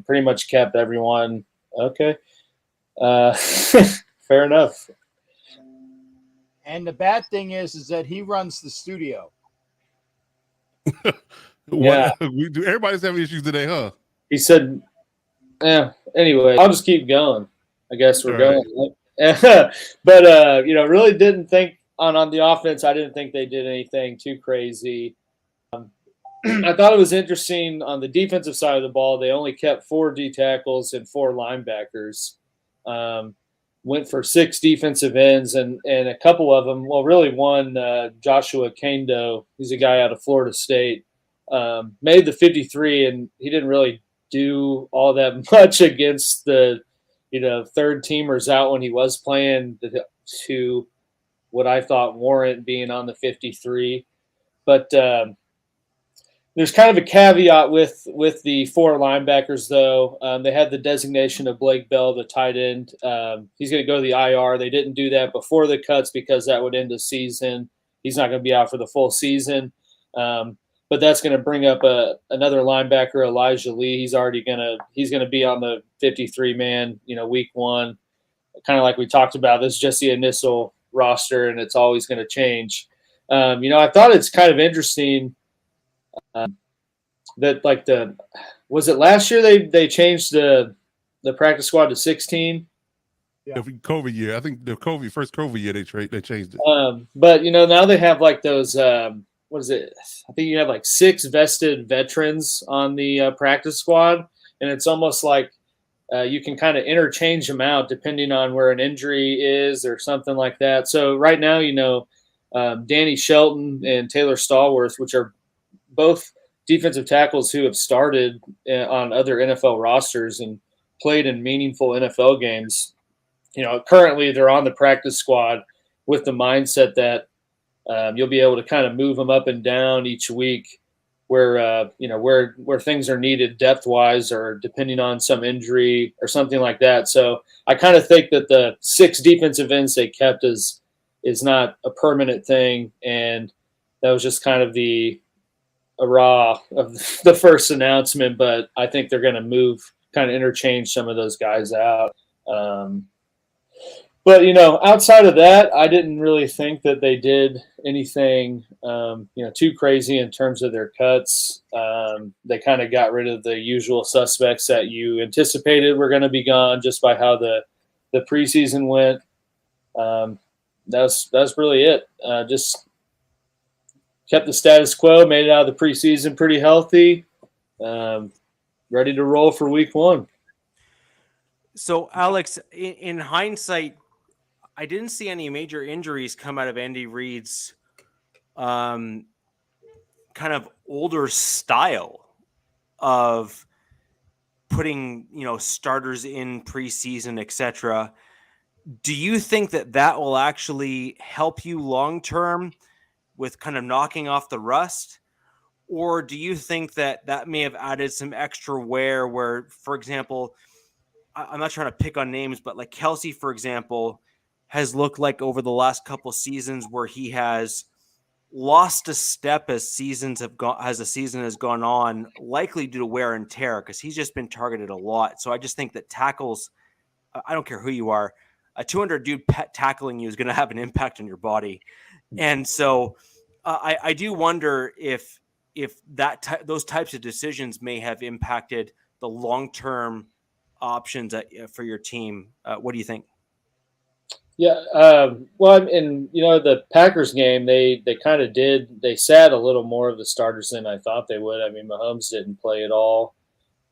Pretty much kept everyone okay. Fair enough. And the bad thing is that he runs the studio. Yeah. Everybody's having issues today, huh? He said, anyway, I'll just keep going. I guess we're going. But, really didn't think on the offense, I didn't think they did anything too crazy. I thought it was interesting on the defensive side of the ball. They only kept 4 D tackles and 4 linebackers. Went for 6 defensive ends, and a couple of them, well, really one, Joshua Kendo, he's a guy out of Florida State, made the 53, and he didn't really do all that much against the, third teamers out when he was playing to what I thought warrant being on the 53. But there's kind of a caveat with the 4 linebackers, though. They had the designation of Blake Bell, the tight end. He's going to go to the IR. They didn't do that before the cuts because that would end the season. He's not going to be out for the full season. But that's going to bring up another linebacker, Elijah Lee. He's going to be on the 53-man, week 1. Kind of like we talked about, this is just the initial roster, and it's always going to change. I thought it's kind of interesting that was it last year they changed the practice squad to 16? Yeah. The COVID year, I think the first COVID year they changed it. But now they have like those what is it? I think you have like 6 vested veterans on the practice squad, and it's almost like you can kind of interchange them out depending on where an injury is or something like that. So right now, Danny Shelton and Taylor Stallworth, which are both defensive tackles who have started on other NFL rosters and played in meaningful NFL games. Currently they're on the practice squad with the mindset that you'll be able to kind of move them up and down each week where things are needed depth-wise or depending on some injury or something like that. So I kind of think that the 6 defensive ends they kept is not a permanent thing, and that was just kind of the raw of the first announcement, but I think they're going to kind of interchange some of those guys out. But, outside of that, I didn't really think that they did anything, too crazy in terms of their cuts. They kind of got rid of the usual suspects that you anticipated were going to be gone just by how the preseason went. That's really it. Just kept the status quo, made it out of the preseason pretty healthy, ready to roll for week 1. So, Alex, in hindsight, I didn't see any major injuries come out of Andy Reid's kind of older style of putting, starters in preseason, etc. Do you think that will actually help you long-term with kind of knocking off the rust? Or do you think that may have added some extra wear where, for example, I'm not trying to pick on names, but like Kelsey, for example, has looked like over the last couple seasons where he has lost a step as the season has gone on, likely due to wear and tear, because he's just been targeted a lot. So I just think that tackles, I don't care who you are, a 200 dude tackling you is going to have an impact on your body. And so I do wonder if those types of decisions may have impacted the long-term options for your team. What do you think? Yeah. Well, in the Packers game, they kind of did. They sat a little more of the starters than I thought they would. I mean, Mahomes didn't play at all,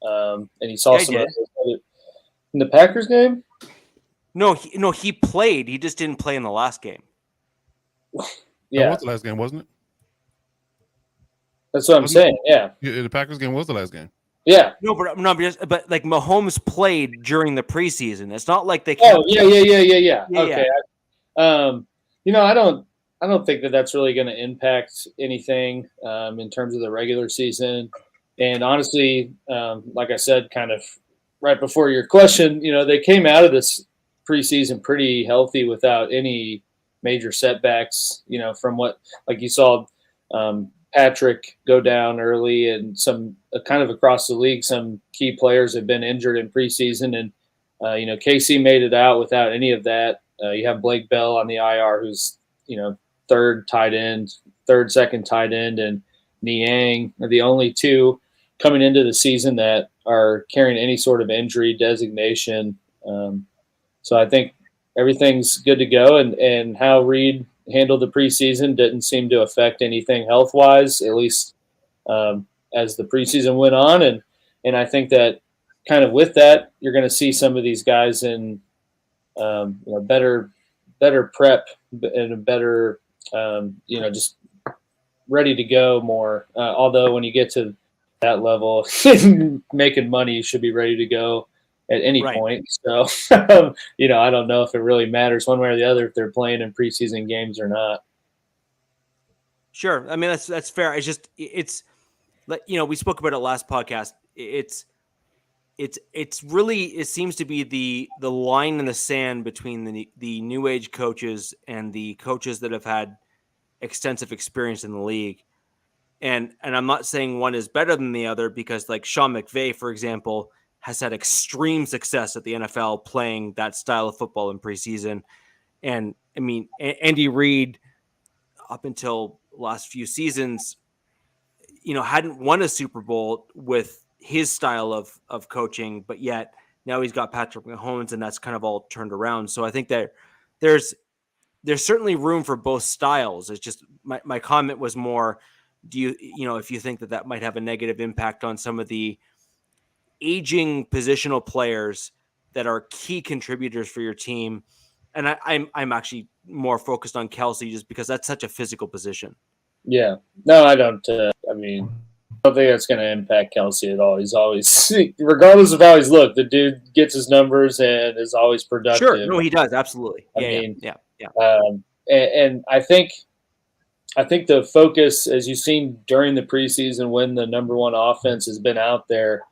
and he saw some of in the Packers game. No, he played. He just didn't play in the last game. Yeah, that was the last game, wasn't it? That's what I'm saying. Yeah, the Packers game was the last game. Yeah. No, but like Mahomes played during the preseason. It's not like they. Oh yeah. Okay. Yeah. I don't think that that's really going to impact anything in terms of the regular season. And honestly, like I said, kind of right before your question, they came out of this preseason pretty healthy without any major setbacks. From what like you saw. Patrick go down early, and some kind of across the league, some key players have been injured in preseason, and KC made it out without any of that. You have Blake Bell on the IR, who's third, second tight end, and Niang are the only two coming into the season that are carrying any sort of injury designation. So I think everything's good to go, and how Reed handled the preseason didn't seem to affect anything health-wise, at least as the preseason went on. And I think that kind of with that, you're going to see some of these guys in better prep and a better, just ready to go more. Although when you get to that level, making money, you should be ready to go at any point. So, I don't know if it really matters one way or the other if they're playing in preseason games or not. Sure. I mean, that's fair. It's like, we spoke about it last podcast. It's really, it seems to be the line in the sand between the new age coaches and the coaches that have had extensive experience in the league. And I'm not saying one is better than the other, because like Sean McVay, for example, has had extreme success at the NFL playing that style of football in preseason. And I mean, Andy Reid, up until last few seasons, hadn't won a Super Bowl with his style of coaching, but yet now he's got Patrick Mahomes, and that's kind of all turned around. So I think that there's certainly room for both styles. It's just my comment was more, if you think that might have a negative impact on some of the aging positional players that are key contributors for your team. And I'm actually more focused on Kelsey, just because that's such a physical position. Yeah, no, I don't. I don't think that's going to impact Kelsey at all. He's always, regardless of how he's looked, the dude gets his numbers and is always productive. Sure, no, he does, absolutely. Yeah. And I think the focus, as you've seen during the preseason, when the number one offense has been out there,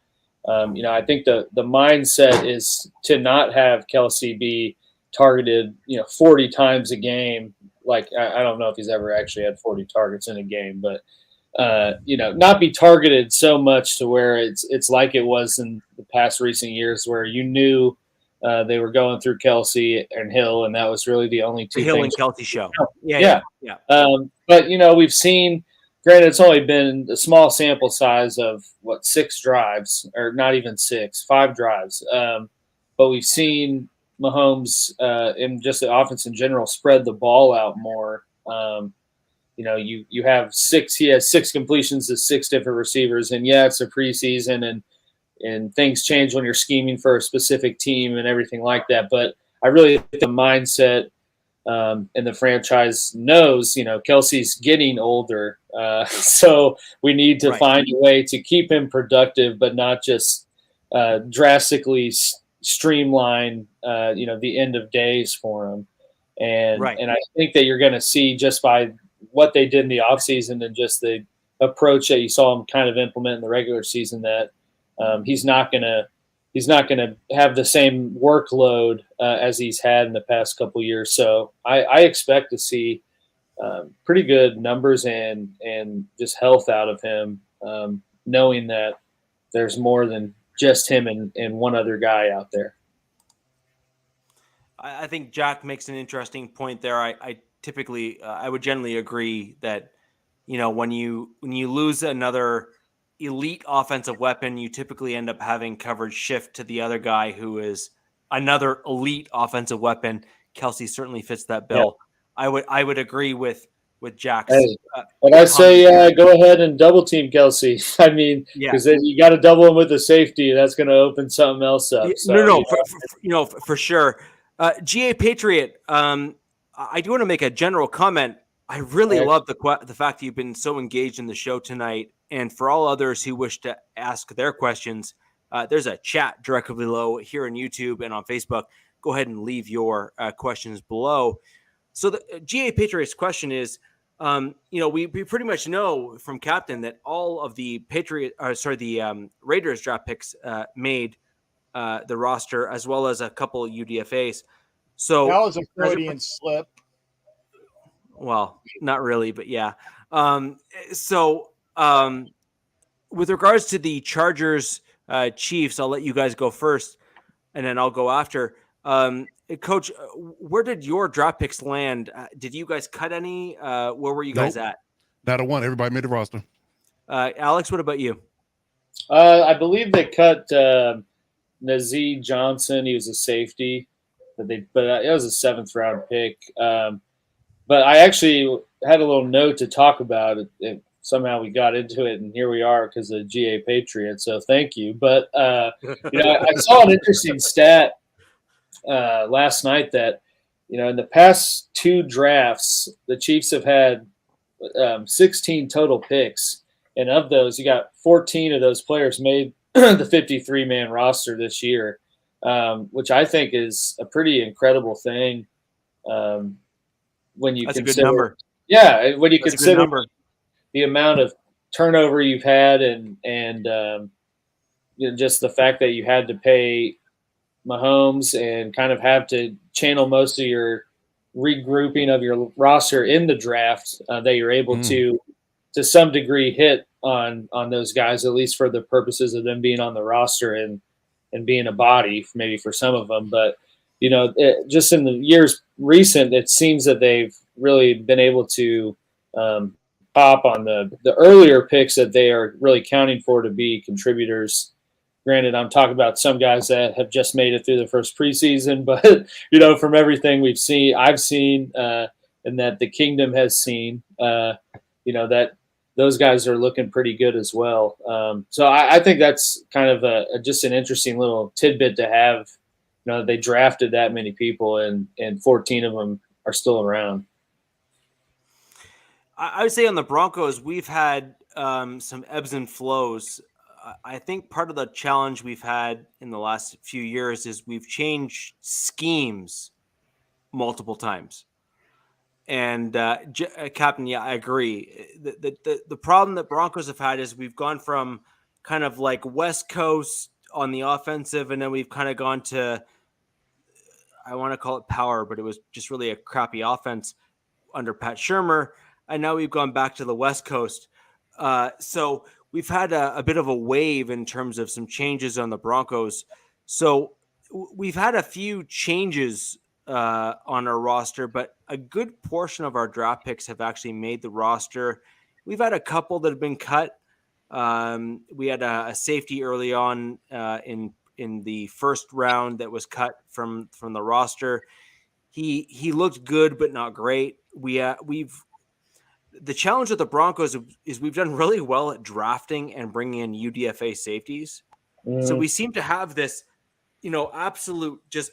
I think the mindset is to not have Kelsey be targeted, 40 times a game. Like, I don't know if he's ever actually had 40 targets in a game, but not be targeted so much to where it's like it was in the past recent years, where you knew they were going through Kelsey and Hill, and that was really the only two Hill things. and Kelsey show. Yeah. But we've seen. Granted, it's only been a small sample size of 6 drives, or not even 6, 5 drives. But we've seen Mahomes and just the offense in general spread the ball out more. You have 6. He has 6 completions to 6 different receivers, and it's a preseason, and things change when you're scheming for a specific team and everything like that. But I really think the mindset. And the franchise knows, Kelsey's getting older. So we need to find a way to keep him productive, but not just drastically streamline, the end of days for him. And I think that you're going to see, just by what they did in the offseason and just the approach that you saw him kind of implement in the regular season, that he's not going to have the same workload as he's had in the past couple of years. So I expect to see pretty good numbers and just health out of him, knowing that there's more than just him and one other guy out there. I think Jack makes an interesting point there. I typically I would generally agree that when you lose another elite offensive weapon, you typically end up having coverage shift to the other guy who is another elite offensive weapon. Kelsey certainly fits that bill. Yeah. I would agree with Jack's. But I say go ahead and double team Kelsey. I mean, because then you got to double him with the safety. That's going to open something else up. So, for sure. GA Patriot, I do want to make a general comment. I really love the fact that you've been so engaged in the show tonight. And for all others who wish to ask their questions, there's a chat directly below here on YouTube and on Facebook. Go ahead and leave your questions below. So the GA Patriots question is, we pretty much know from Captain that all of the Raiders draft picks made the roster, as well as a couple of UDFAs. So that was a Freudian slip. Well, not really, but yeah. With regards to the Chargers Chiefs, I'll let you guys go first, and then I'll go after. Coach, where did your draft picks land? Did you guys cut any? Where were you guys at? Not a one. Everybody made the roster. Alex, what about you? I believe they cut Nazeed Johnson. He was a safety, but it was a 7th round pick. But I actually had a little note to talk about it. Somehow we got into it, and here we are because of GA Patriot. So thank you. But I saw an interesting stat last night that in the past 2 drafts, the Chiefs have had 16 total picks, and of those, you got 14 of those players made the 53-man roster this year, which I think is a pretty incredible thing. When you That's consider, a good number. Yeah, when you That's consider the amount of turnover you've had, and just the fact that you had to pay Mahomes and kind of have to channel most of your regrouping of your roster in the draft, that you're able to some degree hit on those guys, at least for the purposes of them being on the roster and being a body, maybe for some of them. But just in the years recent, it seems that they've really been able to pop on the earlier picks that they are really counting for to be contributors. Granted, I'm talking about some guys that have just made it through the first preseason, but from everything I've seen, and that the Kingdom has seen, that those guys are looking pretty good as well. So I think that's kind of just an interesting little tidbit to have. They drafted that many people, and 14 of them are still around. I would say on the Broncos, we've had some ebbs and flows. I think part of the challenge we've had in the last few years is we've changed schemes multiple times. And Captain, yeah, I agree. The problem that Broncos have had is we've gone from kind of like West Coast on the offensive, and then we've kind of gone to, I want to call it power, but it was just really a crappy offense under Pat Shurmur. And now we've gone back to the West Coast. So we've had a bit of a wave in terms of some changes on the Broncos. So we've had a few changes on our roster, but a good portion of our draft picks have actually made the roster. We've had a couple that have been cut. We had a safety early on in the first round that was cut from the roster. He looked good, but not great. The challenge with the Broncos is we've done really well at drafting and bringing in UDFA safeties. So we seem to have this, absolute just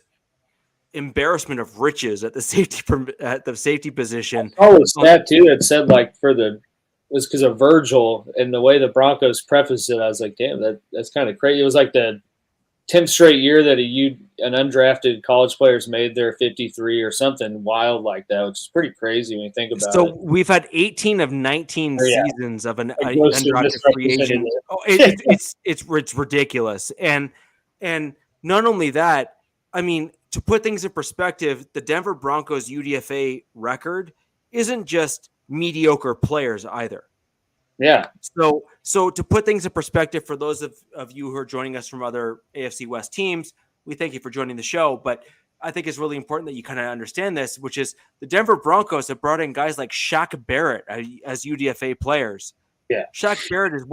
embarrassment of riches at the safety position. Oh, it's that too. It said it was because of Virgil and the way the Broncos prefaced it. I was like, damn, that's kind of crazy. It was like the 10th straight year that an undrafted college player's made their 53 or something wild like that, which is pretty crazy when you think about it. So we've had 18 of 19 seasons of an undrafted free agent. It's ridiculous. And not only that, I mean, to put things in perspective, the Denver Broncos UDFA record isn't just mediocre players either. Yeah. So to put things in perspective for those of you who are joining us from other AFC West teams, we thank you for joining the show. But I think it's really important that you kind of understand this, which is the Denver Broncos have brought in guys like Shaq Barrett as UDFA players. Yeah. Shaq Barrett is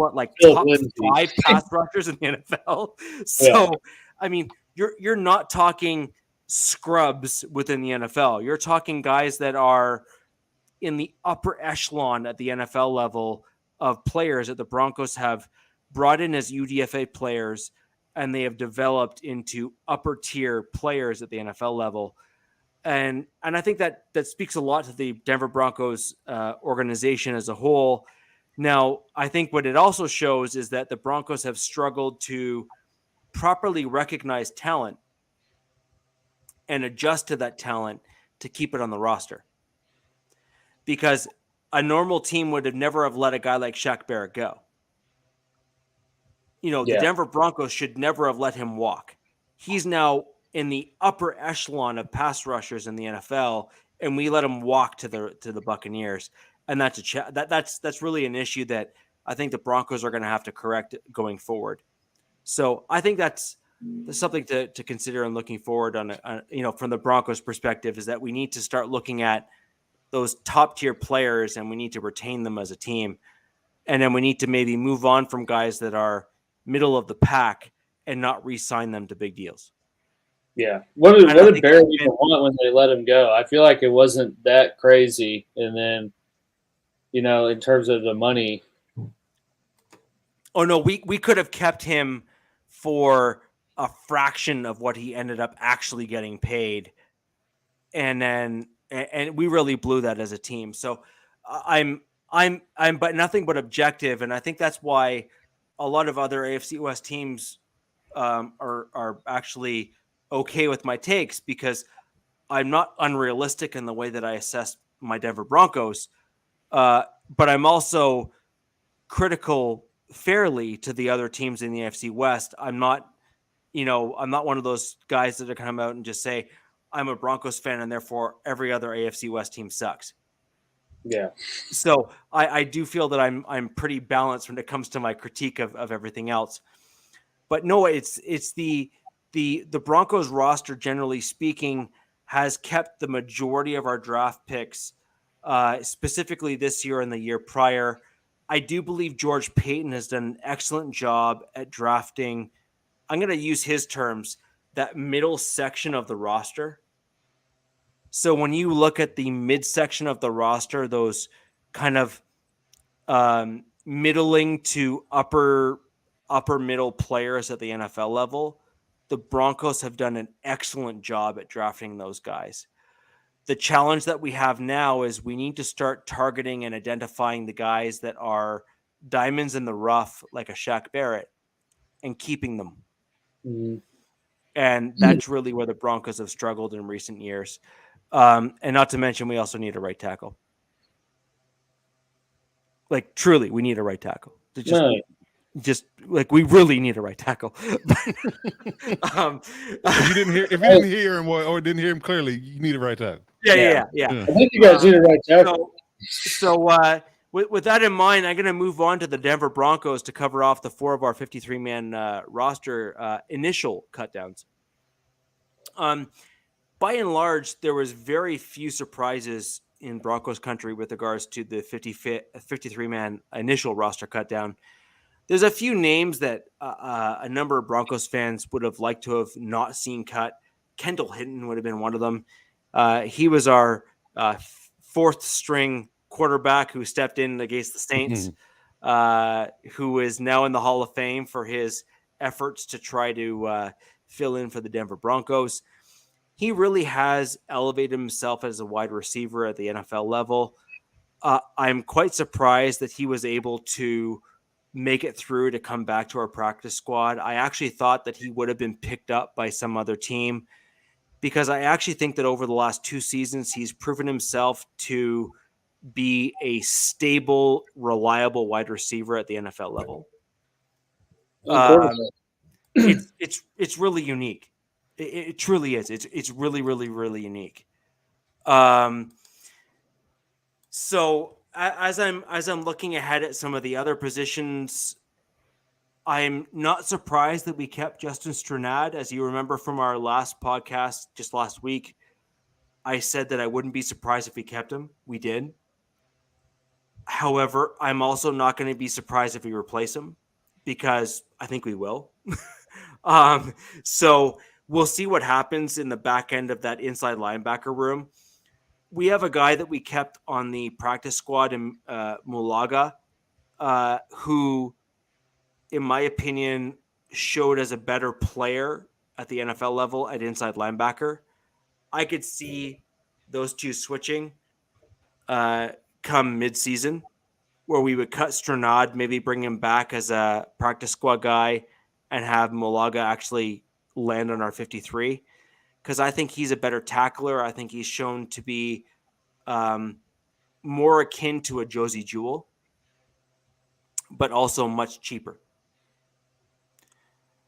top 5 pass rushers in the NFL. So, I mean, you're not talking scrubs within the NFL. You're talking guys that are in the upper echelon at the NFL level of players that the Broncos have brought in as UDFA players, and they have developed into upper tier players at the NFL level. And I think that speaks a lot to the Denver Broncos organization as a whole. Now, I think what it also shows is that the Broncos have struggled to properly recognize talent and adjust to that talent to keep it on the roster. Because a normal team would have never have let a guy like Shaq Barrett go. The Denver Broncos should never have let him walk. He's now in the upper echelon of pass rushers in the NFL, and we let him walk to the Buccaneers. And that's really an issue that I think the Broncos are going to have to correct going forward. So I think that's something to consider and looking forward on from the Broncos perspective, is that we need to start looking at those top tier players and we need to retain them as a team. And then we need to maybe move on from guys that are middle of the pack and not re-sign them to big deals. Yeah. What did Barrett even want when they let him go? I feel like it wasn't that crazy. And then, in terms of the money. Oh no, we could have kept him for a fraction of what he ended up actually getting paid. And we really blew that as a team. So I'm but nothing but objective. And I think that's why a lot of other AFC West teams are actually okay with my takes, because I'm not unrealistic in the way that I assess my Denver Broncos. But I'm also critical fairly to the other teams in the AFC West. I'm not one of those guys that are come out and just say, I'm a Broncos fan and therefore every other AFC West team sucks. Yeah. So I do feel that I'm pretty balanced when it comes to my critique of everything else. But no, it's the Broncos roster, generally speaking, has kept the majority of our draft picks, specifically this year and the year prior. I do believe George Payton has done an excellent job at drafting. I'm going to use his terms, that middle section of the roster. So when you look at the midsection of the roster, those kind of middling to upper middle players at the NFL level, the Broncos have done an excellent job at drafting those guys. The challenge that we have now is we need to start targeting and identifying the guys that are diamonds in the rough, like a Shaq Barrett, and keeping them. Mm-hmm. And that's really where the Broncos have struggled in recent years. And not to mention, we also need a right tackle. Like, truly, we need a right tackle. Just like, we really need a right tackle. If you didn't hear him or didn't hear him clearly, you need a right tackle. Yeah. I think you guys need a right tackle. So with that in mind, I'm going to move on to the Denver Broncos to cover off the 4 of our 53-man roster initial cutdowns. By and large, there was very few surprises in Broncos country with regards to the 53-man initial roster cutdown. There's a few names that a number of Broncos fans would have liked to have not seen cut. Kendall Hinton would have been one of them. He was our fourth string quarterback who stepped in against the Saints, who is now in the Hall of Fame for his efforts to try to fill in for the Denver Broncos. He really has elevated himself as a wide receiver at the NFL level. I'm quite surprised that he was able to make it through to come back to our practice squad. I actually thought that he would have been picked up by some other team, because I actually think that over the last 2 seasons, he's proven himself to be a stable, reliable wide receiver at the NFL level. It's really unique. It truly is. It's really, really, really unique. So as I'm looking ahead at some of the other positions, I'm not surprised that we kept Justin Strnad. As you remember from our last podcast just last week, I said that I wouldn't be surprised if we kept him. We did. However, I'm also not going to be surprised if we replace him, because I think we will. So we'll see what happens in the back end of that inside linebacker room. We have a guy that we kept on the practice squad in Mulaga, who, in my opinion, showed as a better player at the NFL level at inside linebacker. I could see those two switching come mid-season. where we would cut Stranad, maybe bring him back as a practice squad guy and have Malaga actually land on our 53. Because I think he's a better tackler. I think he's shown to be more akin to a Josie Jewell, but also much cheaper.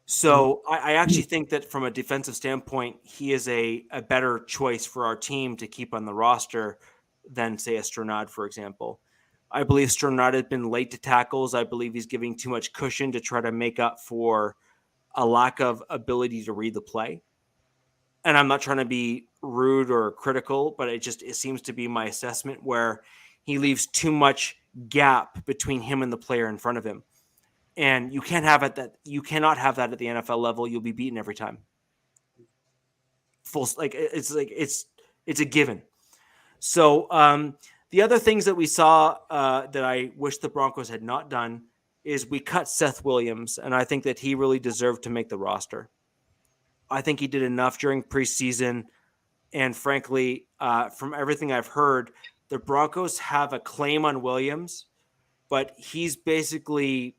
So I actually think that from a defensive standpoint, he is a better choice for our team to keep on the roster than, say, a Stranad, for example. I believe Stranad has been late to tackles. I believe he's giving too much cushion to try to make up for a lack of ability to read the play. And I'm not trying to be rude or critical, but it seems to be my assessment where he leaves too much gap between him and the player in front of him. And you cannot have that at the NFL level. You'll be beaten every time. It's a given. So the other things that we saw that I wish the Broncos had not done is we cut Seth Williams, and I think that he really deserved to make the roster. I think he did enough during preseason, and frankly, from everything I've heard, the Broncos have a claim on Williams, but he's basically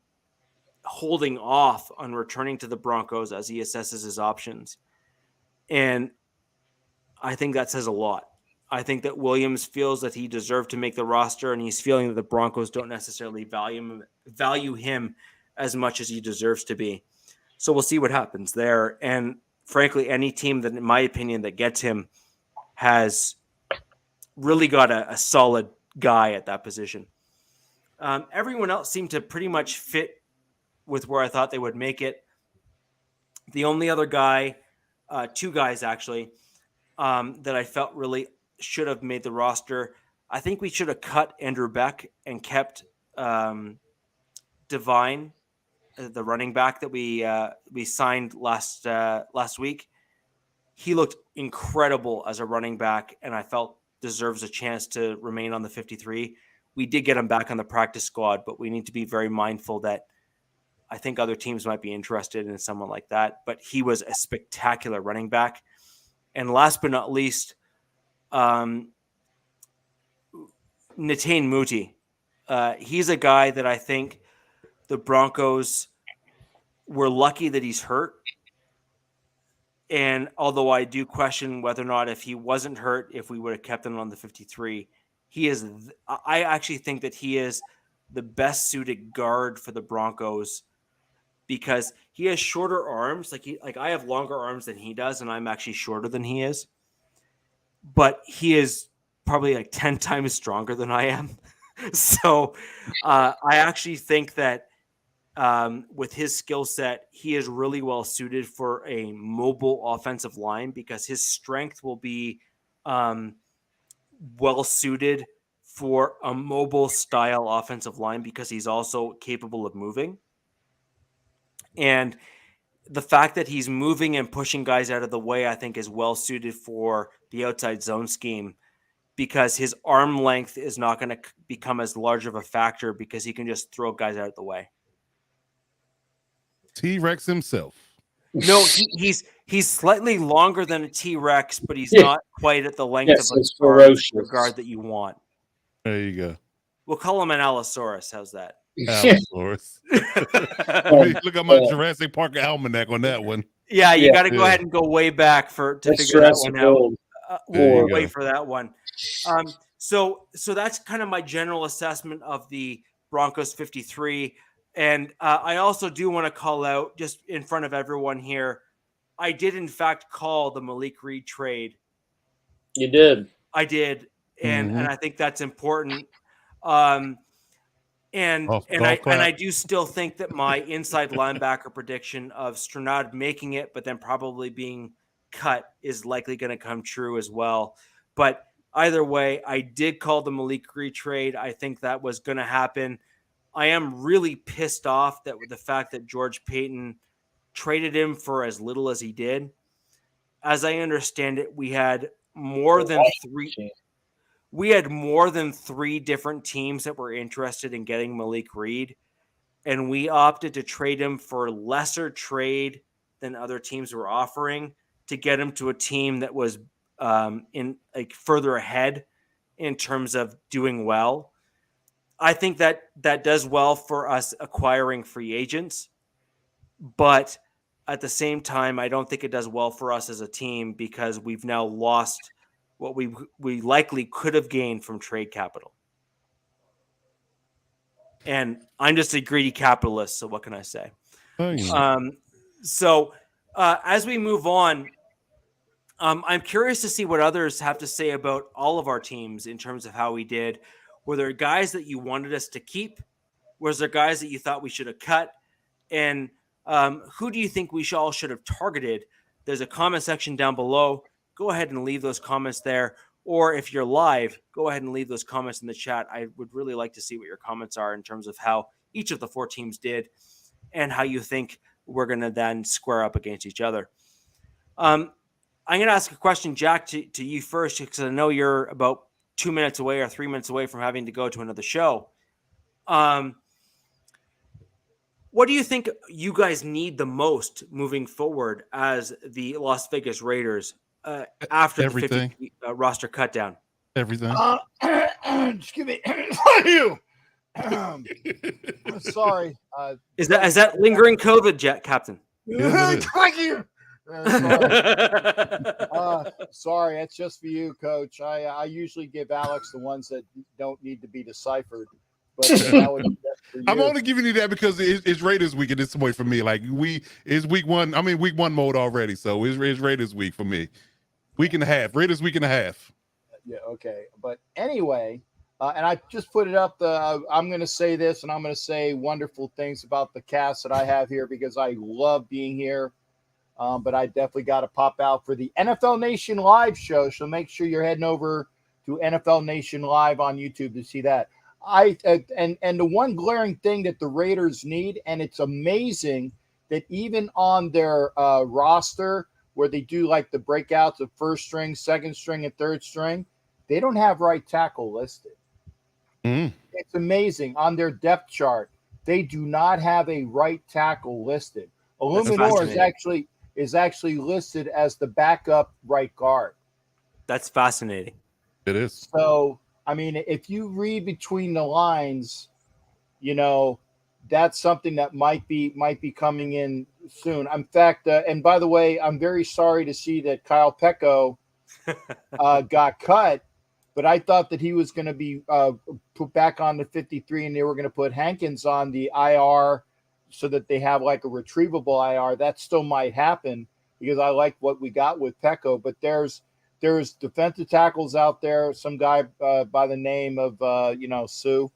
holding off on returning to the Broncos as he assesses his options. And I think that says a lot. I think that Williams feels that he deserved to make the roster, and he's feeling that the Broncos don't necessarily value him as much as he deserves to be. So we'll see what happens there. And frankly, any team that, in my opinion, that gets him has really got a solid guy at that position. Everyone else seemed to pretty much fit with where I thought they would make it. The only other guy, two guys actually, that I felt really should have made the roster. I think we should have cut Andrew Beck and kept Devine, the running back that we signed last week. He looked incredible as a running back, and I felt deserves a chance to remain on the 53. We did get him back on the practice squad, but we need to be very mindful that I think other teams might be interested in someone like that. But he was a spectacular running back. And last but not least, Netane Muti. He's a guy that I think the Broncos were lucky that he's hurt. And although I do question whether or not if he wasn't hurt, if we would have kept him on the 53, I actually think that he is the best suited guard for the Broncos because he has shorter arms. Like I have longer arms than he does, and I'm actually shorter than he is. But he is probably like 10 times stronger than I am. So I actually think that with his skill set, he is really well suited for a mobile offensive line because his strength will be well suited for a mobile style offensive line because he's also capable of moving. And the fact that he's moving and pushing guys out of the way, I think, is well suited for the outside zone scheme because his arm length is not going to become as large of a factor because he can just throw guys out of the way. T-Rex himself. No, he's slightly longer than a T-Rex, but he's not quite at the length of a guard that you want. There you go. We'll call him an Allosaurus. How's that? Allosaurus. Look at my Jurassic Park almanac on that one. Yeah, you got to go ahead and go way back to figure that one out. We'll wait for that one. So that's kind of my general assessment of the Broncos 53. And I also do want to call out, just in front of everyone here, I did, in fact, call the Malik Reed trade. You did. I did. And I think that's important. And I do still think that my inside linebacker prediction of Stranad making it, but then probably being cut is likely going to come true as well. But either way, I did call the Malik Reed trade. I think that was going to happen. I am really pissed off that with the fact that George Paton traded him for as little as he did. As I understand it, we had more than three different teams that were interested in getting Malik Reed, and we opted to trade him for lesser trade than other teams were offering to get him to a team that was further ahead in terms of doing well. I think that does well for us acquiring free agents, but at the same time, I don't think it does well for us as a team because we've now lost what we likely could have gained from trade capital. And I'm just a greedy capitalist, so what can I say? So as we move on, I'm curious to see what others have to say about all of our teams in terms of how we did. Were there guys that you wanted us to keep? Was there guys that you thought we should have cut? And who do you think we all should have targeted? There's a comment section down below. Go ahead and leave those comments there. Or if you're live, go ahead and leave those comments in the chat. I would really like to see what your comments are in terms of how each of the 4 teams did and how you think we're going to then square up against each other. I'm going to ask a question, Jack, to you first, because I know you're about 2 minutes away or 3 minutes away from having to go to another show. What do you think you guys need the most moving forward as the Las Vegas Raiders after Everything. the 50 roster cut down? Everything. Excuse me. you. Sorry. Is that lingering COVID, Jet Captain? Thank you. Sorry, that's just for you, Coach. I usually give Alex the ones that don't need to be deciphered. But that would be best for you. I'm only giving you that because it's Raiders week and it's way for me. Like it's week 1. I'm in week 1 mode already, so it's Raiders week for me. Week and a half. Raiders week and a half. Yeah. Okay. But anyway, and I just put it up. I'm going to say this, and I'm going to say wonderful things about the cast that I have here because I love being here. But I definitely got to pop out for the NFL Nation Live show. So make sure you're heading over to NFL Nation Live on YouTube to see that. And the one glaring thing that the Raiders need, and it's amazing that even on their roster where they do like the breakouts of first string, second string, and third string, they don't have right tackle listed. It's amazing. On their depth chart, they do not have a right tackle listed. Illuminor is actually listed as the backup right guard. That's fascinating. It is. So, I mean, if you read between the lines, you know, that's something that might be coming in soon. In fact, and by the way, I'm very sorry to see that Kyle Pecco got cut, but I thought that he was going to be put back on the 53 and they were going to put Hankins on the IR so that they have like a retrievable IR. That still might happen because I like what we got with Pecco, but there's defensive tackles out there, some guy by the name of, Sue.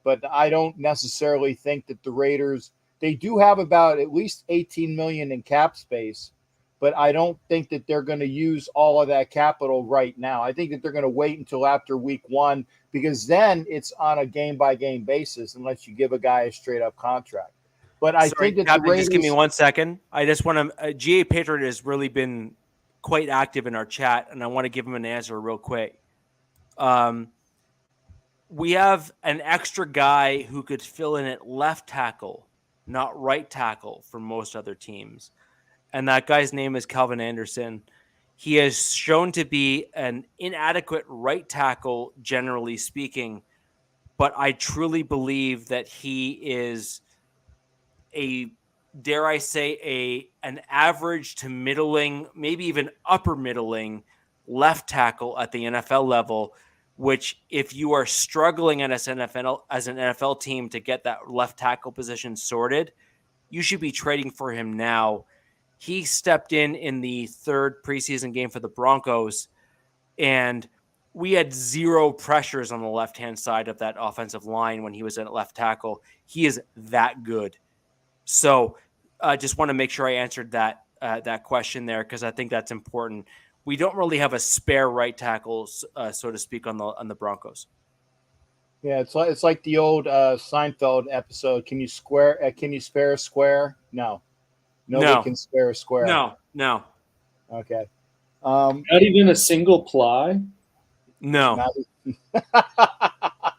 But I don't necessarily think that the Raiders, they do have about at least $18 million in cap space, but I don't think that they're going to use all of that capital right now. I think that they're going to wait until after week 1 because then it's on a game-by-game basis unless you give a guy a straight-up contract. But I think that Captain, the Raiders... Just give me 1 second. I just want to GA Patriot has really been quite active in our chat, and I want to give him an answer real quick. We have an extra guy who could fill in at left tackle, not right tackle for most other teams. And that guy's name is Calvin Anderson. He has shown to be an inadequate right tackle, generally speaking, but I truly believe that he is dare I say, an average to middling, maybe even upper middling left tackle at the NFL level, which if you are struggling as an NFL team to get that left tackle position sorted, you should be trading for him now. He stepped in the 3rd preseason game for the Broncos, and we had 0 pressures on the left-hand side of that offensive line when he was at left tackle. He is that good. So I just want to make sure I answered that question there because I think that's important. We don't really have a spare right tackle, so to speak, on the Broncos. Yeah, it's like the old Seinfeld episode. Can you spare a square? No. Nobody can spare a square. No. Okay. Not even a single ply? No.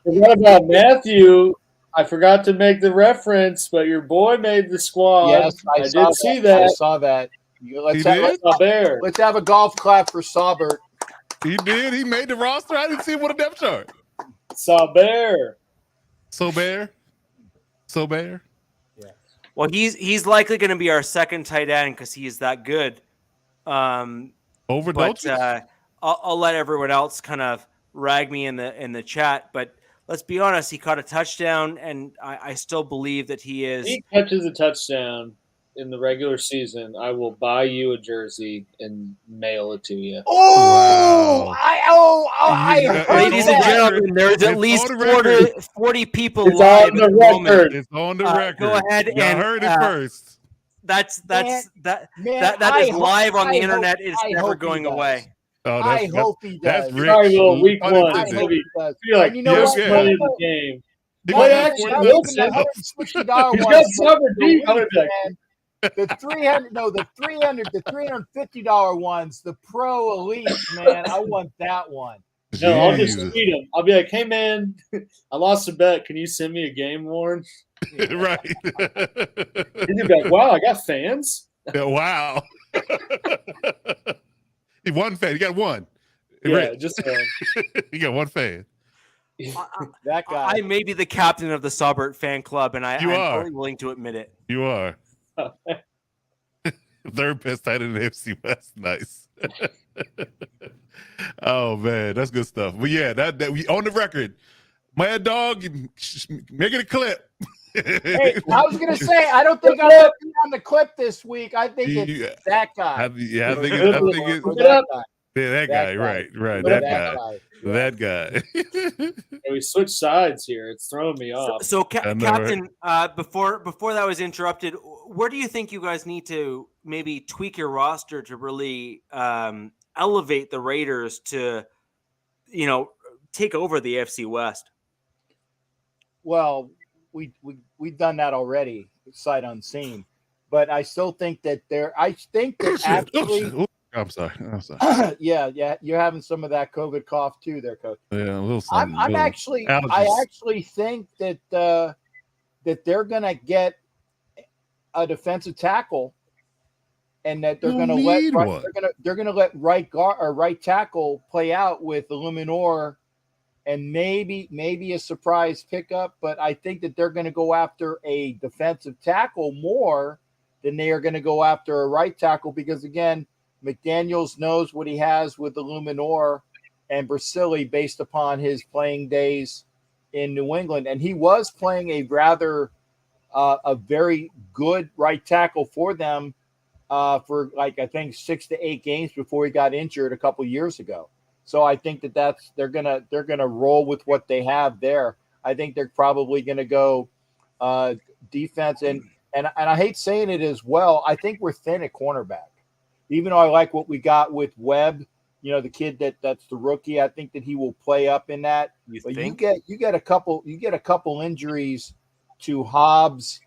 What about Matthew? I forgot to make the reference, but your boy made the squad. Yes, I did see that. I saw that. Let's have a golf clap for Saubert. He did. He made the roster. I didn't see him with a depth chart. Saubert. So Bear. Well, he's likely going to be our second tight end because he is that good. Over But Dolchich? I'll let everyone else kind of rag me in the chat. But let's be honest, he caught a touchdown, and I still believe that he is. If he catches a touchdown in the regular season, I will buy you a jersey and mail it to you. Oh, Ladies and gentlemen, there's at least 40 people It's live on the at the moment. record. It's on the record. Go ahead Y'all and heard it first. that I is hope- live on the I internet. hope- It's I never hope he going does. away. Oh, I hope he That's does. rich. Sorry, Will, week Pun one. intended. It's gonna be does. feel like And you know first what? play of the game. He Well, got actually, 40 Wilson- the $160 He's ones. got summer deep. The $350 ones, the Pro Elite, man. I want that one. No, I'll just Jesus. tweet him. I'll be like, "Hey, man, I lost a bet. Can you send me a game worn?" Right. He's gonna be like, "Wow, I got fans." Yeah, wow. He one fan. You got one. Yeah, Rich. just one. You got one fan. That guy. I may be the captain of the Saubert fan club, and I'm You are. totally willing to admit it. You are. Third best tight end in the AFC West. Nice. Oh man, that's good stuff. But yeah, that we on the record. Mad Dog, make it a clip. Hey, I was gonna say, I don't think I'm gonna be on the clip this week. I think it's that guy. I think it's Or that guy. yeah, that guy, right, that guy. And we switched sides here. It's throwing me off. So I know, Captain, before that was interrupted, where do you think you guys need to maybe tweak your roster to really elevate the Raiders to, take over the AFC West? Well, we've done that already, sight unseen. But I still think that actually. I'm sorry. yeah, you're having some of that COVID cough too, there, Coach. Yeah, a little. I actually think that that they're gonna get a defensive tackle, and that they're gonna let right guard or right tackle play out with Illuminor, and maybe a surprise pickup. But I think that they're gonna go after a defensive tackle more than they are gonna go after a right tackle, because again, McDaniels knows what he has with Illuminor and Brasili based upon his playing days in New England. And he was playing a very good right tackle for them for I think 6 to 8 games before he got injured a couple years ago. So I think they're gonna roll with what they have there. I think they're probably gonna go defense, and I hate saying it as well. I think we're thin at cornerback. Even though I like what we got with Webb, the kid that's the rookie, I think that he will play up in that. You get a couple injuries to Hobbs,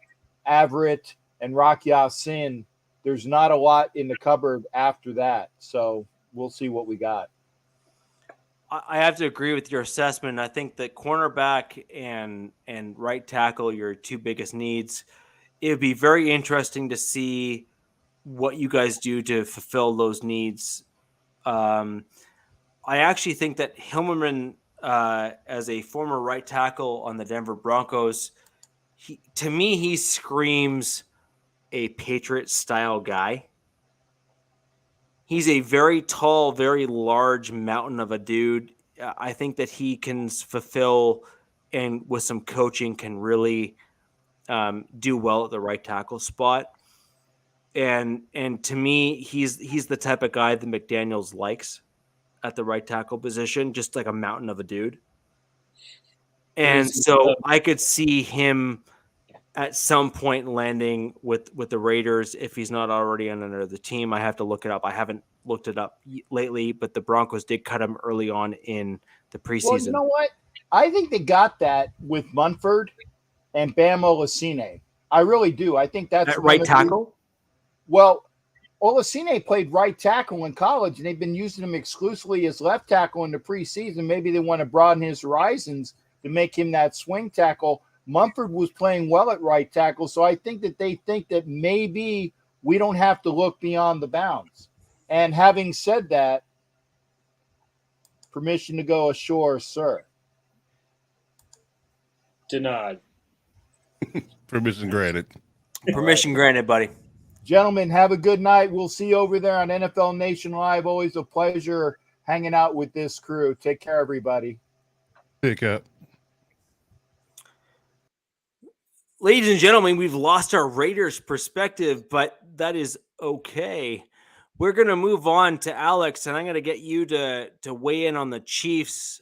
Everett, and Rock Ya-Sin. There's not a lot in the cupboard after that, so we'll see what we got. I have to agree with your assessment. I think that cornerback and right tackle, your two biggest needs. It would be very interesting to see what you guys do to fulfill those needs. I actually think that Hillman, as a former right tackle on the Denver Broncos, he screams a Patriot-style guy. He's a very tall, very large mountain of a dude. I think that he can fulfill, and with some coaching, can really do well at the right tackle spot. And to me, he's the type of guy that McDaniels likes at the right tackle position, just like a mountain of a dude. And so I could see him at some point landing with the Raiders if he's not already on another team. I have to look it up. I haven't looked it up lately, but the Broncos did cut him early on in the preseason. Well, you know what? I think they got that with Munford and Bam Olasine. I really do. I think that's at right tackle. Well, Olasine played right tackle in college, and they've been using him exclusively as left tackle in the preseason. Maybe they want to broaden his horizons to make him that swing tackle. Munford was playing well at right tackle, so I think that they think that maybe we don't have to look beyond the bounds. And having said that, permission to go ashore, sir. Denied. Permission granted. Permission granted, buddy. Gentlemen, have a good night. We'll see you over there on NFL Nation Live. Always a pleasure hanging out with this crew. Take care, everybody. Pick up. Ladies and gentlemen, we've lost our Raiders perspective, but that is okay. We're going to move on to Alex, and I'm going to get you to weigh in on the Chiefs.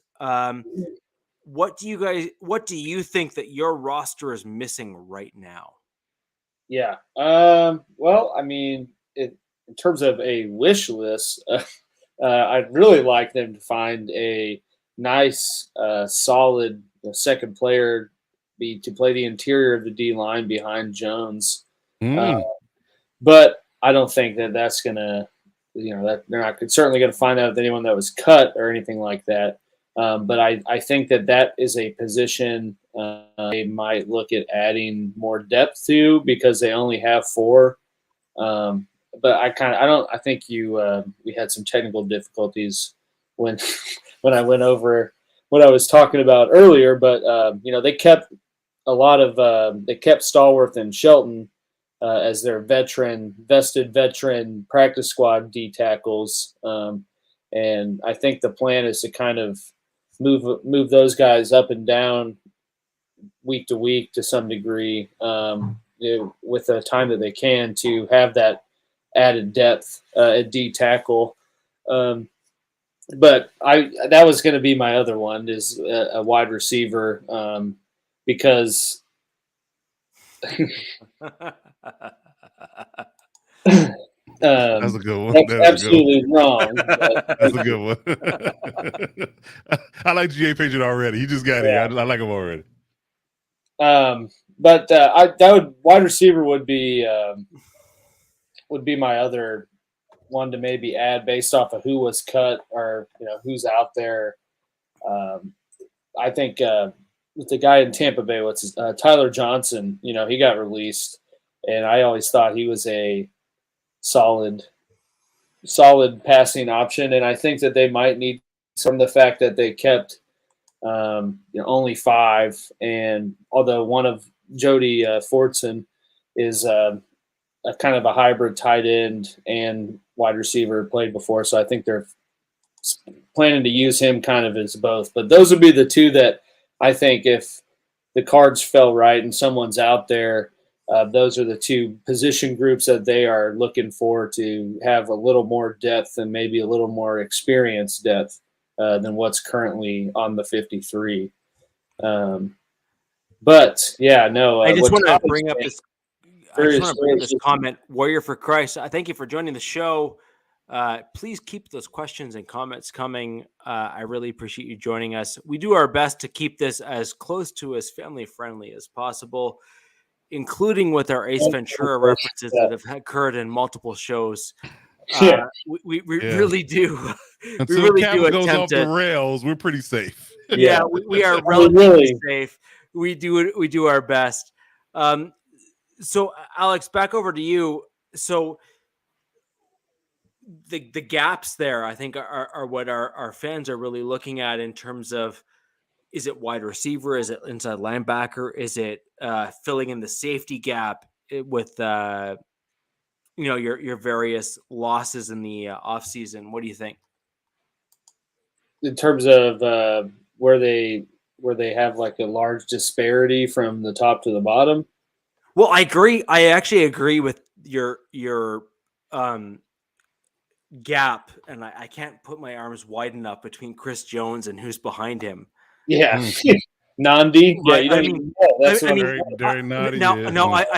What do you think that your roster is missing right now? Yeah. Well, I mean, in terms of a wish list, I'd really like them to find a nice, solid second player to play the interior of the D line behind Jones. But I don't think that's going to, that they're not certainly going to find out if anyone that was cut or anything like that. But I think that is a position they might look at adding more depth to because they only have 4. But I think we had some technical difficulties when I went over what I was talking about earlier. But they kept they kept Stallworth and Shelton as their vested veteran practice squad D tackles. And I think the plan is to kind of move those guys up and down week to week to some degree, with the time that they can to have that added depth at D tackle. But that was going to be my other one is a wide receiver because That's a good one. That's absolutely wrong. That's a good one. I like G.A. Patriot already. He just got here. I like him already. But wide receiver would be my other one to maybe add based off of who was cut or who's out there. I think with the guy in Tampa Bay, Tyler Johnson. He got released, and I always thought he was a solid passing option, and I think that they might need from the fact that they kept only 5, and although one of Jody Fortson is a kind of a hybrid tight end and wide receiver played before, so I think they're planning to use him kind of as both. But those would be the 2 that I think if the cards fell right and someone's out there, those are the 2 position groups that they are looking for to have a little more depth and maybe a little more experience depth than what's currently on the 53. But yeah, no. I just want to bring up this. I just want to bring up this comment. Warrior for Christ. I thank you for joining the show. Please keep those questions and comments coming. I really appreciate you joining us. We do our best to keep this as close to as family friendly as possible, including with our Ace Ventura references that have occurred in multiple shows. We really do. Until we really Cap do goes attempt off the rails, we're pretty safe. Yeah, we are relatively safe. We do our best. So Alex, back over to you. So the gaps there, I think, are what our fans are really looking at in terms of, is it wide receiver? Is it inside linebacker? Is it filling in the safety gap with your various losses in the offseason? What do you think? In terms of where they have like a large disparity from the top to the bottom? Well, I agree. I actually agree with your gap, and I can't put my arms wide enough between Chris Jones and who's behind him. Yeah. Nandi. Yeah, I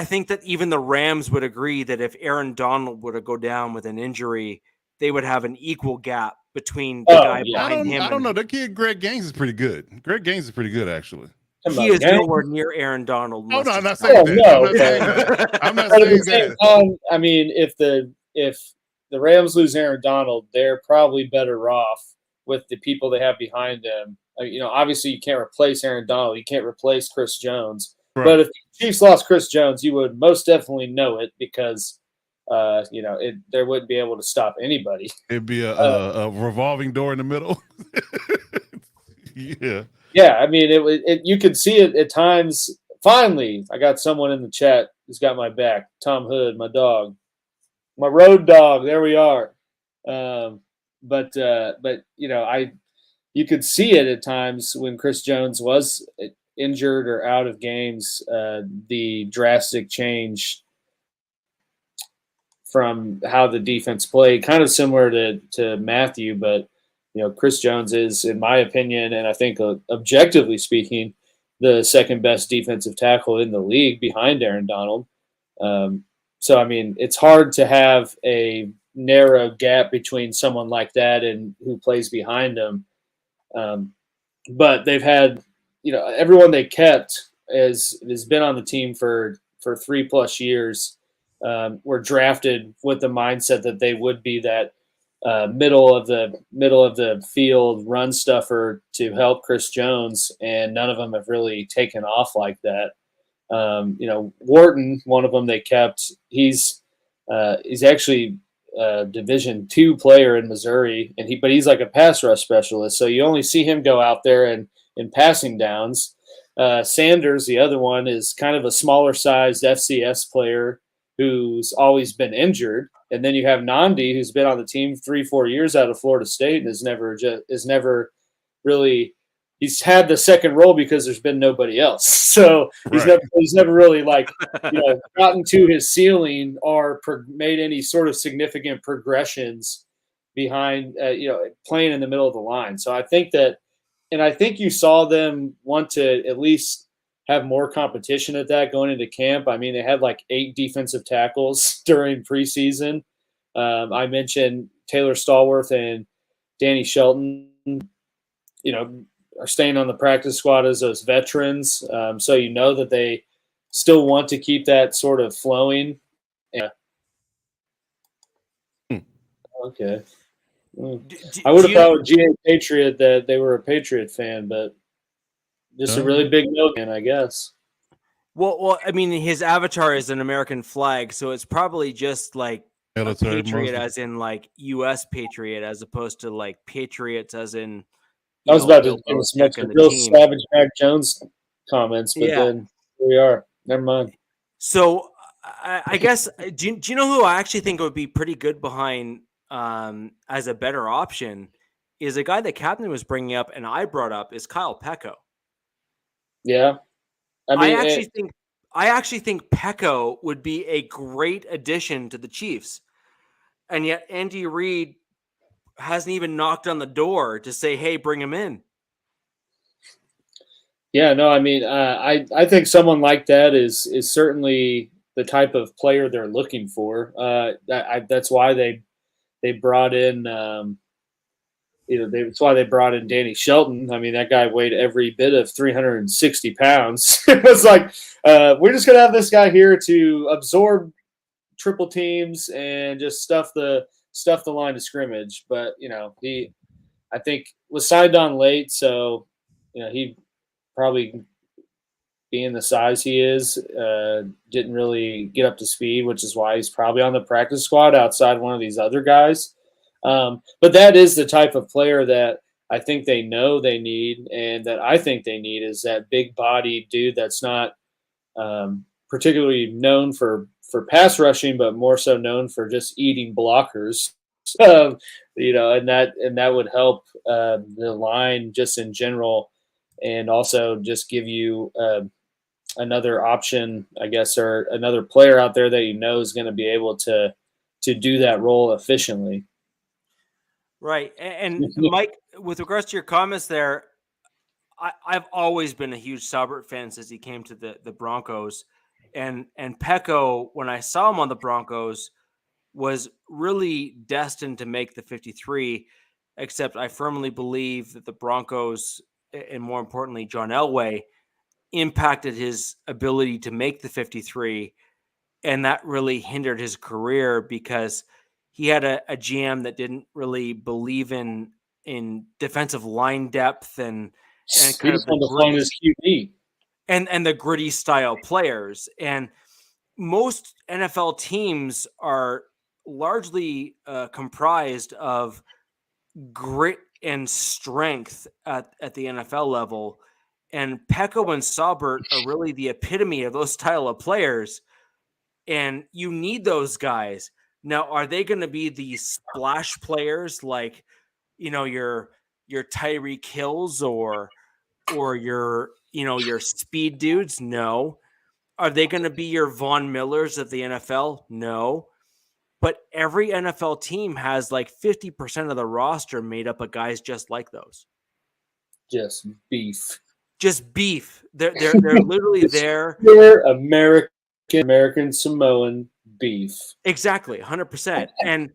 think that even the Rams would agree that if Aaron Donald were to go down with an injury, they would have an equal gap between the guy behind him. I don't know. That kid Greg Gaines is pretty good. Greg Gaines is pretty good, actually. He is nowhere near Aaron Donald. Oh, no, I'm not saying that. I'm not saying that. I mean, if the Rams lose Aaron Donald, they're probably better off with the people they have behind them. Obviously you can't replace Aaron Donald. You can't replace Chris Jones. Right. But if the Chiefs lost Chris Jones, you would most definitely know it because, they wouldn't be able to stop anybody. It'd be a revolving door in the middle. Yeah. Yeah, I mean, you could see it at times. Finally, I got someone in the chat who's got my back. Tom Hood, my dog, my road dog. There we are. But you could see it at times when Chris Jones was injured or out of games. The drastic change from how the defense played, kind of similar to Matthew, but Chris Jones is, in my opinion, and I think objectively speaking, the second best defensive tackle in the league behind Aaron Donald. So, I mean, it's hard to have a narrow gap between someone like that and who plays behind him. But they've had, everyone they kept has been on the team for 3+ years. Were drafted with the mindset that they would be that middle of the field run stuffer to help Chris Jones, and none of them have really taken off like that. Wharton, one of them they kept. He's actually a Division II player in Missouri, but he's like a pass rush specialist. So you only see him go out there and in passing downs. Sanders, the other one, is kind of a smaller sized FCS player who's always been injured. And then you have Nandi, who's been on the team 3-4 years out of Florida State and is never really. He's had the second role because there's been nobody else. So he's never really gotten to his ceiling or made any sort of significant progressions behind playing in the middle of the line. So I think you saw them want to at least have more competition at that going into camp. I mean, they had 8 defensive tackles during preseason. I mentioned Taylor Stallworth and Danny Shelton, are staying on the practice squad as those veterans. So that they still want to keep that sort of flowing. Yeah. Okay. I would have thought with GA Patriot that they were a Patriot fan, but just a really big no fan, I guess. Well, I mean, his avatar is an American flag, so it's probably just a Patriot as in U.S. Patriot, as opposed to Patriots as in. I was about to give some real savage Mac Jones comments, but then here we are. Never mind. So I guess do you know who I actually think would be pretty good behind as a better option is a guy that Captain was bringing up and I brought up is Kyle Pecco. Yeah. I actually think Pecco would be a great addition to the Chiefs. And yet Andy Reid hasn't even knocked on the door to say, hey, bring him in. Yeah, no, I mean, I think someone like that is certainly the type of player they're looking for. That's why they brought in, that's why they brought in Danny Shelton. I mean, that guy weighed every bit of 360 pounds. It was we're just going to have this guy here to absorb triple teams and just stuff the line of scrimmage. But, he, I think, was signed on late. So, he probably, being the size he is, didn't really get up to speed, which is why he's probably on the practice squad outside one of these other guys. But that is the type of player that I think they know they need, and that I think they need is that big body dude that's not particularly known for pass rushing, but more so known for just eating blockers. And that would help the line just in general, and also just give you another option, I guess, or another player out there that is going to be able to do that role efficiently. Right. And Mike, with regards to your comments there, I've always been a huge Saubert fan since he came to the Broncos. And Pecco, when I saw him on the Broncos, was really destined to make the 53, except I firmly believe that the Broncos, and more importantly, John Elway, impacted his ability to make the 53. And that really hindered his career because he had a GM that didn't really believe in defensive line depth and kind of the QB and the gritty style players. And most NFL teams are largely comprised of grit and strength at the NFL level. And Peko and Saubert are really the epitome of those style of players. And you need those guys. Now, are they going to be the splash players like, your Tyreek Hills or your speed dudes? No. Are they going to be your Von Millers of the NFL? No. But every NFL team has like 50% of the roster made up of guys just like those. Just beef. Just beef. They're literally there. Pure American Samoan beef. Exactly, 100%. And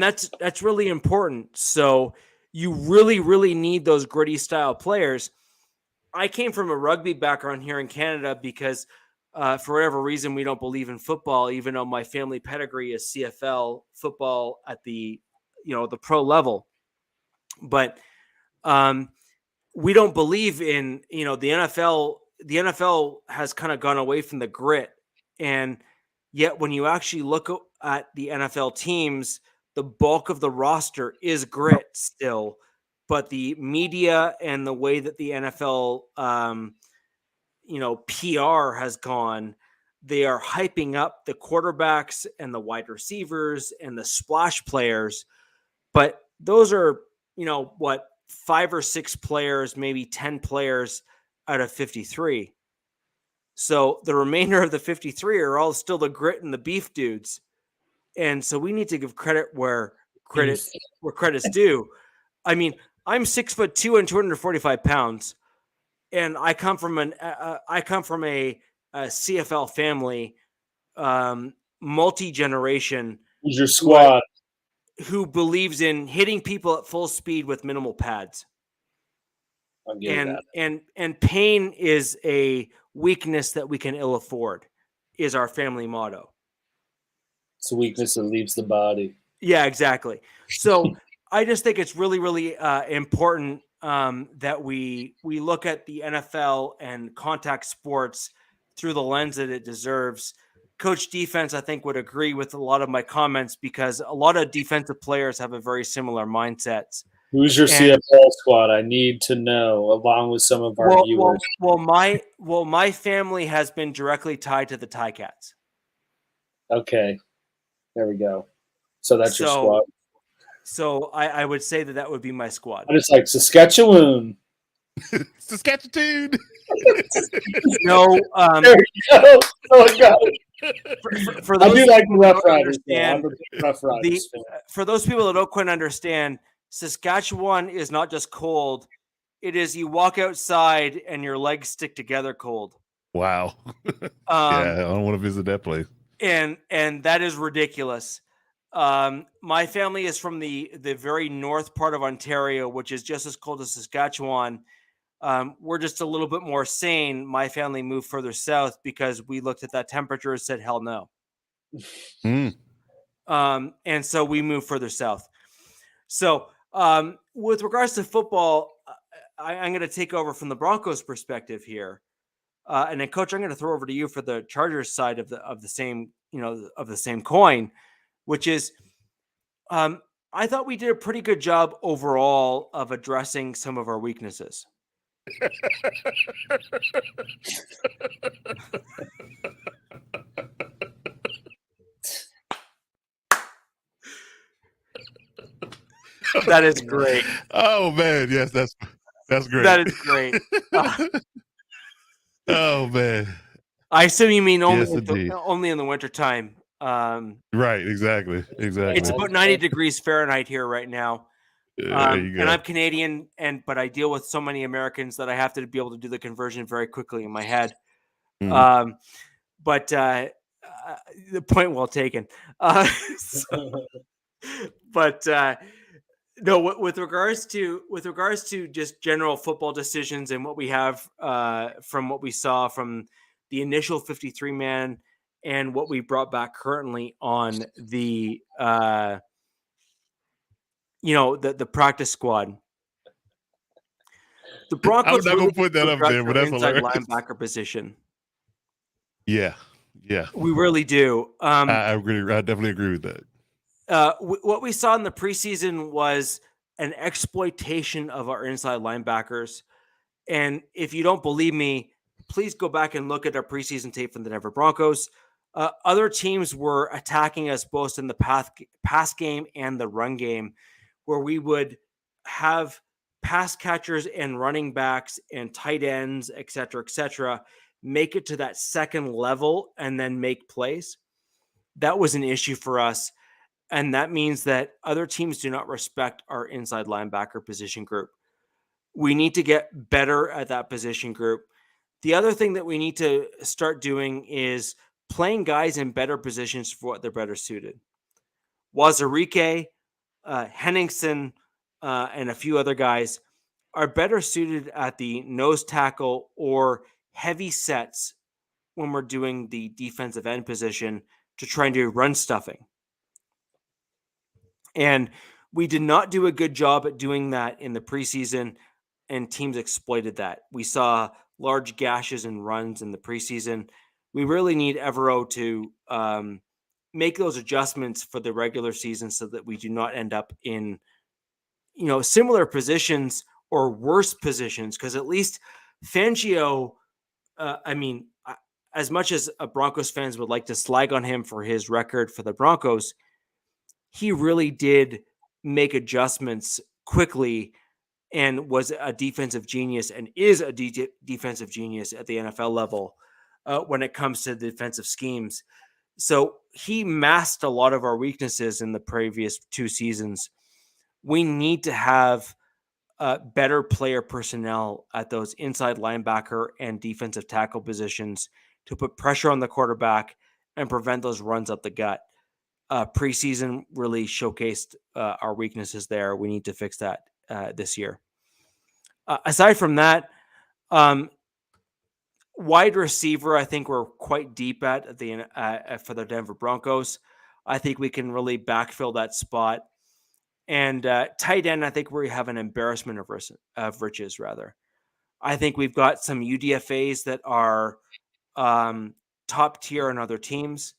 that's really important. So you really, really need those gritty style players. I came from a rugby background here in Canada because for whatever reason, we don't believe in football, even though my family pedigree is CFL football at the pro level. But we don't believe in, the NFL. The NFL has kind of gone away from the grit. And yet when you actually look at the NFL teams, the bulk of the roster is grit still. But the media and the way that the NFL, PR has gone, they are hyping up the quarterbacks and the wide receivers and the splash players. But those are, 5 or 6 players, maybe 10 players out of 53. So the remainder of the 53 are all still the grit and the beef dudes. And so we need to give credit where credit's due. I mean, I'm 6'2" and 245 pounds, and I come from a CFL family, multi-generation. Who's your squad? Who believes in hitting people at full speed with minimal pads. And pain is a weakness that we can ill afford, is our family motto. It's a weakness that leaves the body. Yeah, exactly. So I just think it's really, really important that we look at the NFL and contact sports through the lens that it deserves. Coach Defense, I think, would agree with a lot of my comments because a lot of defensive players have a very similar mindset. Who's your CFL squad? I need to know, along with some of our viewers. My family has been directly tied to the Ticats. Okay, there we go. So that's your squad. So I would say that would be my squad. And it's like Saskatchewan. Saskatchewan. No. There you go. Oh my God. For those I do like the Rough Riders. For those people that don't quite understand, Saskatchewan is not just cold. It is you walk outside and your legs stick together cold. Wow. Yeah, I don't want to visit that place. And that is ridiculous. My family is from the very north part of Ontario, which is just as cold as Saskatchewan. We're just a little bit more sane. My family moved further south because we looked at that temperature and said, hell no. And so we moved further south. So with regards to football, I'm going to take over from the Broncos perspective here. And then Coach, I'm going to throw over to you for the Chargers side of the same coin, which is, I thought we did a pretty good job overall of addressing some of our weaknesses. That is great. Oh man, yes, that's great. That is great. Oh man. I assume you mean only in the wintertime. Right, exactly. It's about 90 degrees Fahrenheit here right now. And I'm Canadian, but I deal with so many Americans that I have to be able to do the conversion very quickly in my head. Mm. But the point well taken. No, with regards to just general football decisions and what we have from what we saw from the initial 53-man and what we brought back currently on the the practice squad. The Broncos. I'm not gonna put that up there, but that's hilarious. Linebacker position. Yeah. We really do. I agree. I definitely agree with that. What we saw in the preseason was an exploitation of our inside linebackers. And if you don't believe me, please go back and look at our preseason tape from the Denver Broncos. Other teams were attacking us both in the pass game and the run game, where we would have pass catchers and running backs and tight ends, et cetera, make it to that second level and then make plays. That was an issue for us. And that means that other teams do not respect our inside linebacker position group. We need to get better at that position group. The other thing that we need to start doing is playing guys in better positions for what they're better suited. Wazirike, Henningsen, and a few other guys are better suited at the nose tackle or heavy sets when we're doing the defensive end position to try and do run stuffing. And we did not do a good job at doing that in the preseason, and teams exploited that. We saw large gashes and runs in the preseason. We really need Evero to make those adjustments for the regular season so that we do not end up in, similar positions or worse positions. Because at least Fangio, as much as Broncos fans would like to slag on him for his record for the Broncos, he really did make adjustments quickly and was a defensive genius and is a defensive genius at the NFL level when it comes to defensive schemes. So he masked a lot of our weaknesses in the previous 2 seasons. We need to have better player personnel at those inside linebacker and defensive tackle positions to put pressure on the quarterback and prevent those runs up the gut. Preseason really showcased our weaknesses there. We need to fix that this year. Aside from that, wide receiver, I think we're quite deep at for the Denver Broncos. I think we can really backfill that spot. And tight end, I think we have an embarrassment of riches, rather. I think we've got some UDFAs that are top tier on other teams.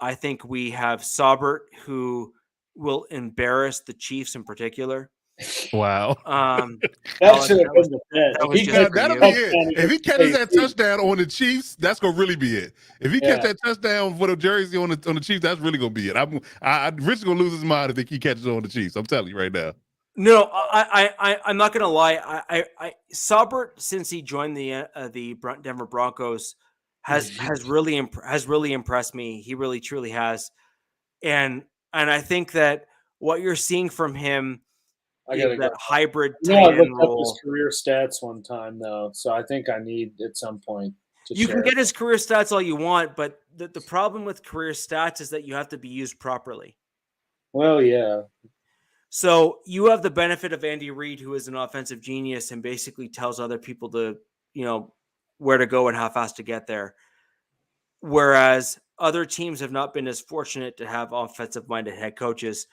I think we have Saubert, who will embarrass the Chiefs in particular. Wow. That should have been the bet. That'll be it. If he catches that touchdown on the Chiefs, that's gonna really be it. If he catches that touchdown for the jersey on the Chiefs, that's really gonna be it. Rich is gonna lose his mind if he catches it on the Chiefs. I'm telling you right now. No, I'm not gonna lie. Saubert, since he joined the Denver Broncos, has really impressed me. He really truly has, and I think that what you're seeing from him is that hybrid tight end role. His career stats one time though, so I think I need at some point. You can get his career stats all you want, but the problem with career stats is that you have to be used properly. Well, yeah. So you have the benefit of Andy Reid, who is an offensive genius and basically tells other people to, where to go and how fast to get there. Whereas other teams have not been as fortunate to have offensive-minded head coaches.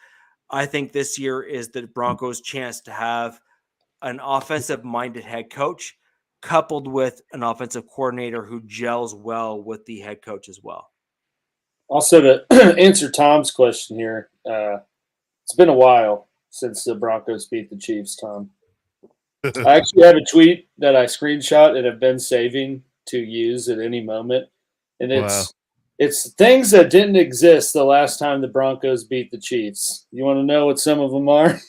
I think this year is the Broncos' chance to have an offensive-minded head coach coupled with an offensive coordinator who gels well with the head coach as well. Also, to answer Tom's question here, it's been a while since the Broncos beat the Chiefs, Tom. I actually have a tweet that I screenshot and have been saving to use at any moment. And it's things that didn't exist the last time the Broncos beat the Chiefs. You want to know what some of them are?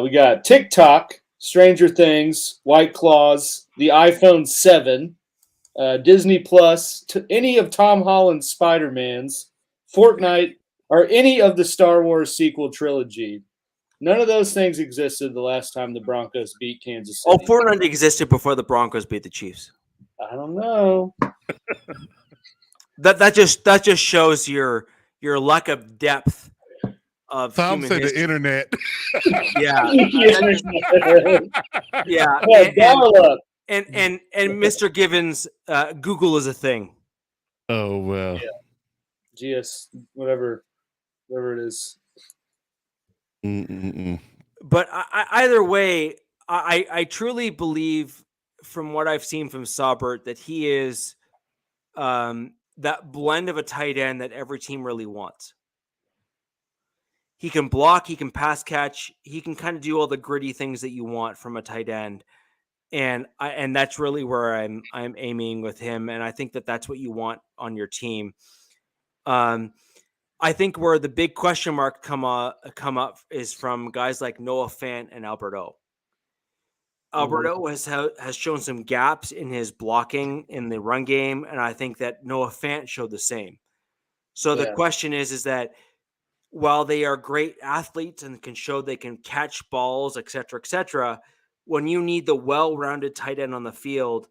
We got TikTok, Stranger Things, White Claws, the iPhone 7, Disney Plus, any of Tom Holland's Spider-Mans, Fortnite, or any of the Star Wars sequel trilogy. None of those things existed the last time the Broncos beat Kansas City. Oh, Fortnite existed before the Broncos beat the Chiefs. I don't know. That just shows your lack of depth of Tom human said history. The internet. Yeah. And Mr. Givens, Google is a thing. Oh well. Yeah. GS, whatever it is. But either way, I truly believe, from what I've seen from Saubert, that he is that blend of a tight end that every team really wants. He can block, he can pass catch, he can kind of do all the gritty things that you want from a tight end. And that's really where I'm aiming with him. And I think that that's what you want on your team. I think where the big question mark come up is from guys like Noah Fant and Albert O. Albert O has shown some gaps in his blocking in the run game, and I think that Noah Fant showed the same. So the question is that while they are great athletes and can show they can catch balls, et cetera, when you need the well-rounded tight end on the field,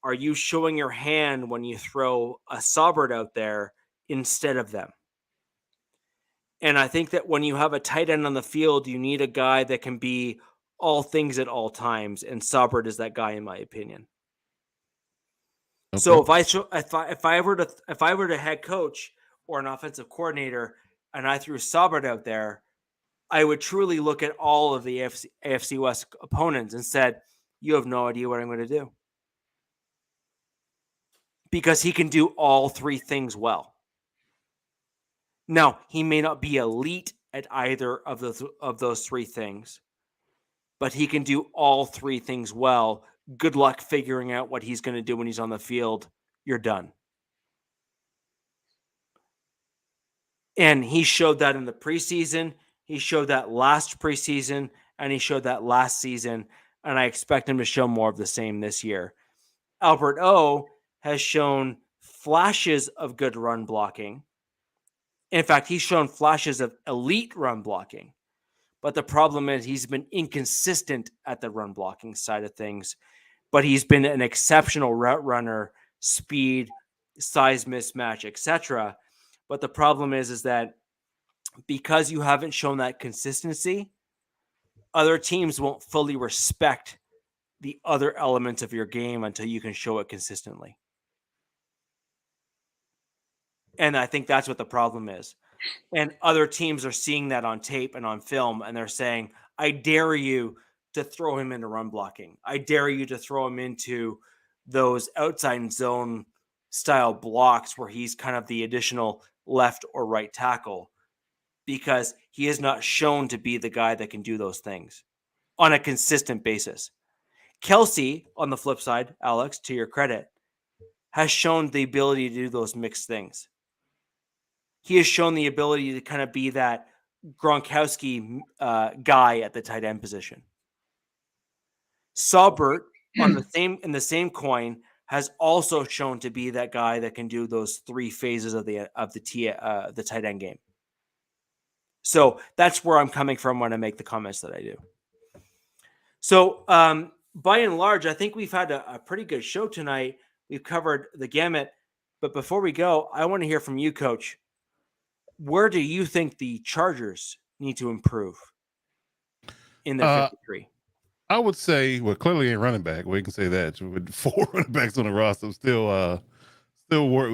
are you showing your hand when you throw a Saubert out there instead of them? And I think that when you have a tight end on the field, you need a guy that can be all things at all times, and Saubert is that guy, in my opinion. Okay. So if I were to head coach or an offensive coordinator, and I threw Saubert out there, I would truly look at all of the AFC West opponents and said, "You have no idea what I'm going to do," because he can do all three things well. Now, he may not be elite at either of those three things, but he can do all three things well. Good luck figuring out what he's going to do when he's on the field. You're done. And he showed that in the preseason. He showed that last preseason, and he showed that last season. And I expect him to show more of the same this year. Albert O has shown flashes of good run blocking. In fact, he's shown flashes of elite run blocking. But the problem is he's been inconsistent at the run blocking side of things. But he's been an exceptional route runner, speed, size mismatch, etc. But the problem is that because you haven't shown that consistency, other teams won't fully respect the other elements of your game until you can show it consistently. And I think that's what the problem is. And other teams are seeing that on tape and on film, and they're saying, I dare you to throw him into run blocking. I dare you to throw him into those outside zone style blocks where he's kind of the additional left or right tackle, because he is not shown to be the guy that can do those things on a consistent basis. Kelsey, on the flip side, Alex, to your credit, has shown the ability to do those mixed things. He has shown the ability to kind of be that Gronkowski guy at the tight end position. Saubert, in the same coin, has also shown to be that guy that can do those three phases of the tight end game. So that's where I'm coming from when I make the comments that I do. So by and large, I think we've had a pretty good show tonight. We've covered the gamut. But before we go, I want to hear from you, Coach. Where do you think the Chargers need to improve in their 53? I would say, well, clearly a running back. We can say that with 4 running backs on the roster. I'm still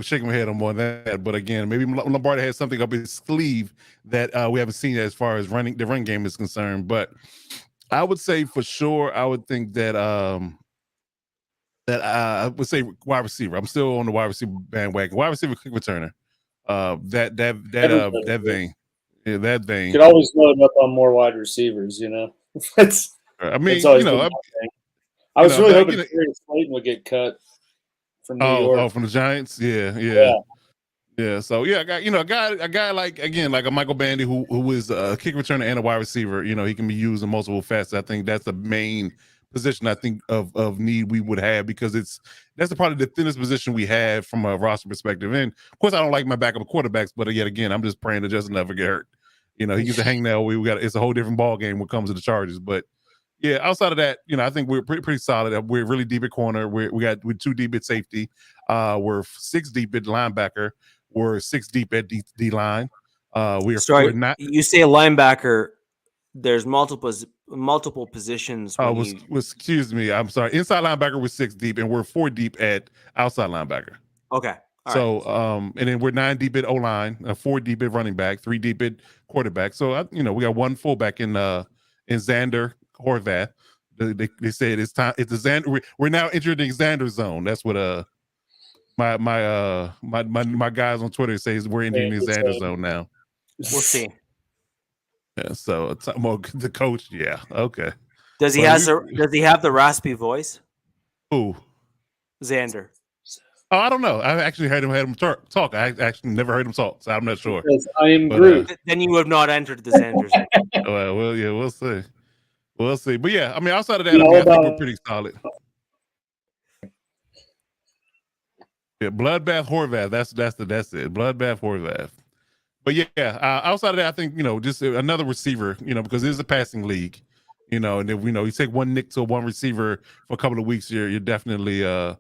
shaking my head on more than that. But again, maybe Lombardi has something up his sleeve that we haven't seen as far as the run game is concerned. But I would say for sure, I would think that I would say wide receiver. I'm still on the wide receiver bandwagon. Wide receiver, quick returner. That vein. Yeah, that vein. You could always load up on more wide receivers, you know. I mean, you know, I was really hoping Darius Slayton would get cut from New York. Oh, from the Giants, yeah. So yeah, I got a guy like a Michael Bandy who is a kick returner and a wide receiver. You know, he can be used in multiple facets. I think that's the main position I think of need we would have, because that's probably the thinnest position we have from a roster perspective. And of course, I don't like my backup quarterbacks, but yet again, I'm just praying that Justin never get hurt. You know, he gets a hang nail. It's a whole different ball game when it comes to the Chargers. But yeah, outside of that, you know, I think we're pretty solid. We're really deep at corner. We're 2 deep at safety. We're 6 deep at linebacker. We're 6 deep at D line. We're not. You say a linebacker. There's multiple positions. Excuse me. I'm sorry. Inside linebacker, we're 6 deep, and we're 4 deep at outside linebacker. Okay. All right. And then we're 9 deep at O-line, 4 deep at running back, 3 deep at quarterback. So we got 1 fullback in Xander Horvath. They said it's time. It's the Xander. We're now entering the Xander zone. That's what my guys on Twitter says. We're entering the Xander zone now. We'll see. Yeah, so it's more the coach. Yeah, okay. Does he have the raspy voice? Who? Xander. Oh, I don't know. I actually heard him talk. I actually never heard him talk, so I'm not sure. Because I am Groot. Then you have not entered the Xander zone. Well, yeah, we'll see. We'll see. But yeah, I mean, outside of that, I think we're pretty solid. Yeah, Bloodbath Horvath. That's it. Bloodbath Horvath. But yeah, outside of that, I think just another receiver. Because it is a passing league. And if you take one nick to one receiver for a couple of weeks, you're definitely up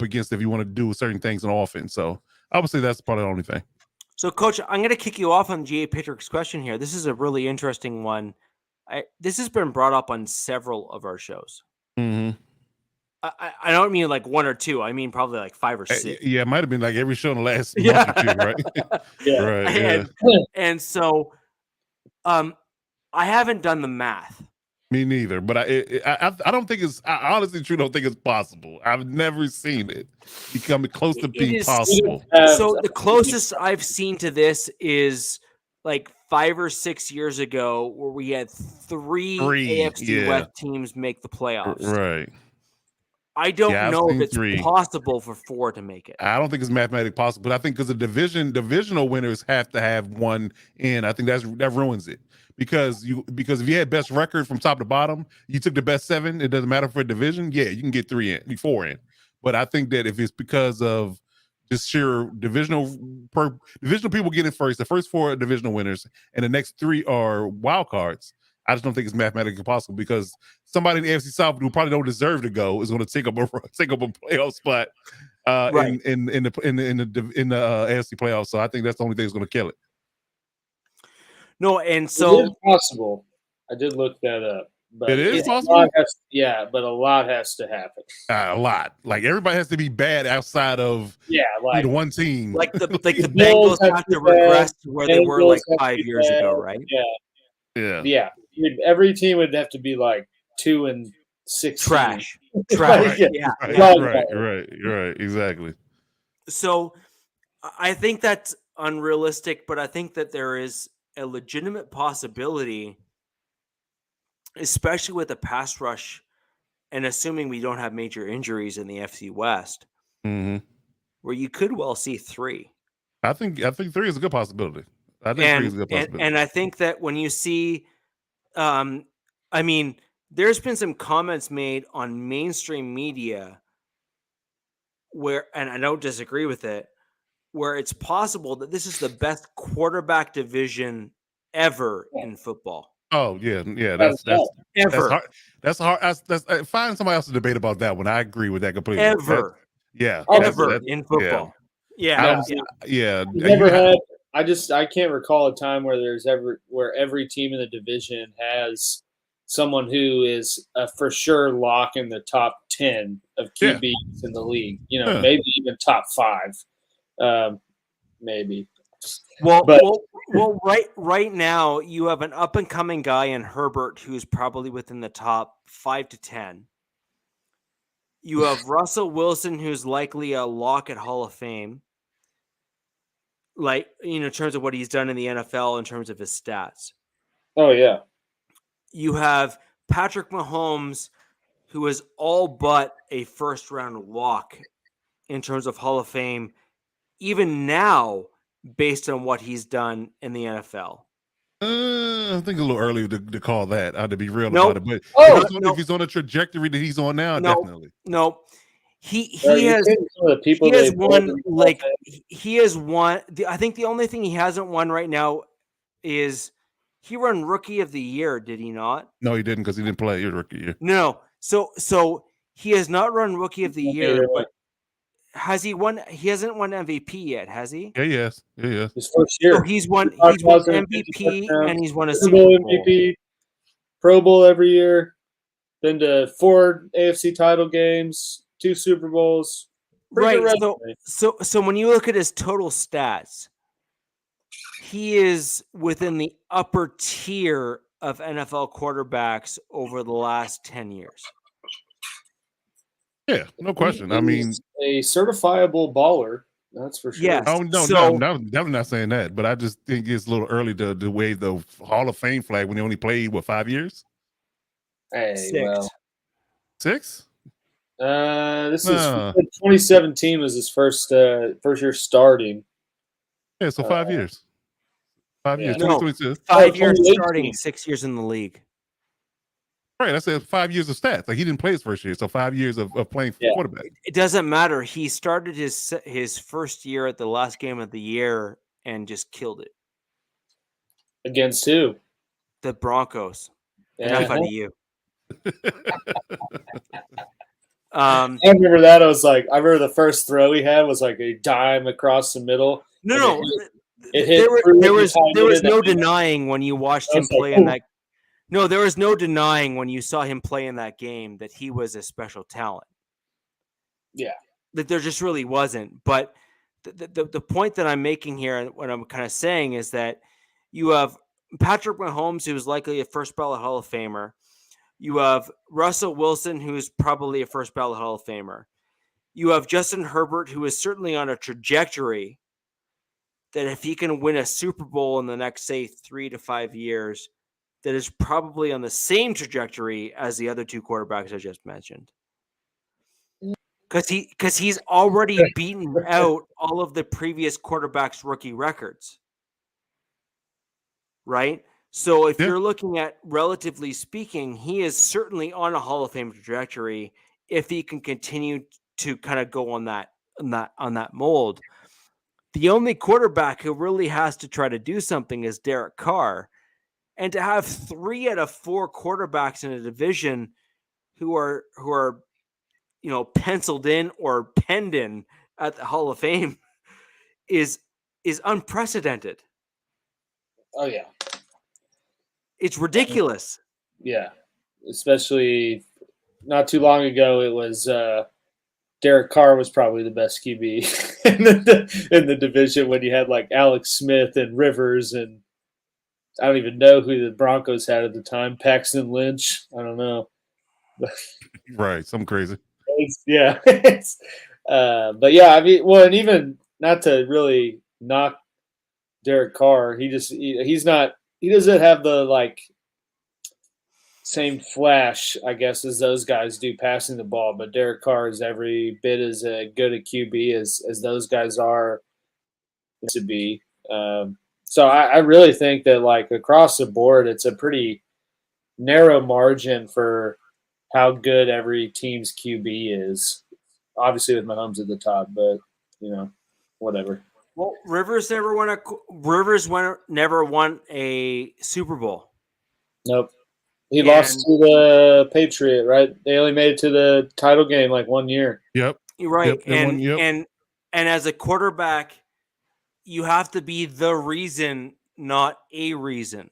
against if you want to do certain things on offense. So I would say that's probably the only thing. So, Coach, I'm going to kick you off on G.A. Patrick's question here. This is a really interesting one. This has been brought up on several of our shows. Mm-hmm. I don't mean like one or two. I mean probably like 5 or 6. Yeah, it might have been like every show in the last month or two, right? Yeah. Right. Yeah. And so, I haven't done the math. Me neither. But I don't think it's. I honestly, truly don't think it's possible. I've never seen it becoming close to being possible. So the closest I've seen to this is like 5 or 6 years ago, where we had three AFC West teams make the playoffs. Right. I don't know if it's possible for 4 to make it. I don't think it's mathematically possible, but I think because the divisional winners have to have one in. I think that ruins it because if you had best record from top to bottom, you took the best 7. It doesn't matter for a division. Yeah, you can get 4 in. But I think that if it's because of just sheer divisional people get it first, the first 4 are divisional winners, and the next 3 are wild cards. I just don't think it's mathematically possible because somebody in the AFC South who probably don't deserve to go is going to take up a playoff spot in the AFC playoffs. So I think that's the only thing that's going to kill it. No, and so it is possible. I did look that up. But it is possible. But a lot has to happen. A lot. Like everybody has to be bad outside of one team. Like the Bengals have to regress to where they were like 5 years ago, right? Yeah. Every team would have to be like 2-16. Trash. Right, exactly. So I think that's unrealistic, but I think that there is a legitimate possibility, especially with the pass rush and assuming we don't have major injuries in the FC West, where you could well see 3. I think 3 is a good possibility. I think 3 is a good possibility. And I think that when you see there's been some comments made on mainstream media where, and I don't disagree with it, where it's possible that this is the best quarterback division ever in football. Oh yeah. That's ever. That's hard. That's find somebody else to debate about that one. I agree with that completely. Ever. Ever in football. Never had. I can't recall a time where every team in the division has someone who is a for sure lock in the top 10 of QBs in the league. Maybe even top 5, maybe. Well, right now you have an up and coming guy in Herbert who's probably within the top 5 to 10. You have Russell Wilson, who's likely a lock at Hall of Fame. Like, in terms of what he's done in the NFL, in terms of his stats. Oh, yeah. You have Patrick Mahomes, who is all but a first-round lock in terms of Hall of Fame, even now, based on what he's done in the NFL. I think a little early to call that. I had to be real about it. But if he's on a trajectory that he's on now, definitely. No. He has won. I think the only thing he hasn't won right now is he won Rookie of the Year. Did he not? No, he didn't because he didn't play his rookie year. No. So he has not run Rookie of the Year. But has he won? He hasn't won MVP yet, has he? Yeah, yes. His first year. So he's won MVP and he's won a Super Bowl MVP, Pro Bowl every year. Been to 4 AFC title games. 2 Super Bowls. Right. So when you look at his total stats, he is within the upper tier of NFL quarterbacks over the last 10 years. Yeah, no question. I mean, a certifiable baller. That's for sure. Yes. Oh no, So- no, I'm not saying that, but I just think it's a little early to wave the Hall of Fame flag when he only played 5 years? Hey, 6. well, 6? this is Nah. 2017 was his first year starting. Yeah, so 5 years. 5 years, yeah. 2022. 5 years 2018. starting, 6 years in the league. Right, I said 5 years of stats. Like he didn't play his first year, so 5 years of playing quarterback. It doesn't matter. He started his first year at the last game of the year and just killed it. Against who? The Broncos. Enough out of you. I remember that. I remember the first throw he had was like a dime across the middle. No. It hit There was no denying when you watched him play in that. No, there was no denying when you saw him play in that game that he was a special talent. Yeah. That there just really wasn't. But the point that I'm making here and what I'm kind of saying is that you have Patrick Mahomes, who is likely a first ballot Hall of Famer. You have Russell Wilson, who is probably a first ballot Hall of Famer. You have Justin Herbert, who is certainly on a trajectory that if he can win a Super Bowl in the next, say, 3 to 5 years, that is probably on the same trajectory as the other two quarterbacks I just mentioned. Because he's already beaten out all of the previous quarterbacks' rookie records. Right? So if you're looking at, relatively speaking, he is certainly on a Hall of Fame trajectory if he can continue to kind of go on that mold. The only quarterback who really has to try to do something is Derek Carr. And to have 3 out of 4 quarterbacks in a division who are penciled in or penned in at the Hall of Fame is unprecedented. Oh yeah. It's ridiculous. Yeah. Especially not too long ago, it was Derek Carr was probably the best QB in the division when you had like Alex Smith and Rivers, and I don't even know who the Broncos had at the time. Paxton Lynch. I don't know. Right. Something crazy. But yeah, I mean, well, and even not to really knock Derek Carr, he doesn't have the like same flash, I guess, as those guys do passing the ball. But Derek Carr is every bit as good a QB as those guys are to be. So I really think that like across the board, it's a pretty narrow margin for how good every team's QB is. Obviously with Mahomes at the top, but whatever. Well, Rivers never won a Super Bowl. Nope. He lost to the Patriot, right? They only made it to the title game like 1 year. Yep. You're right. Yep, and as a quarterback, you have to be the reason, not a reason.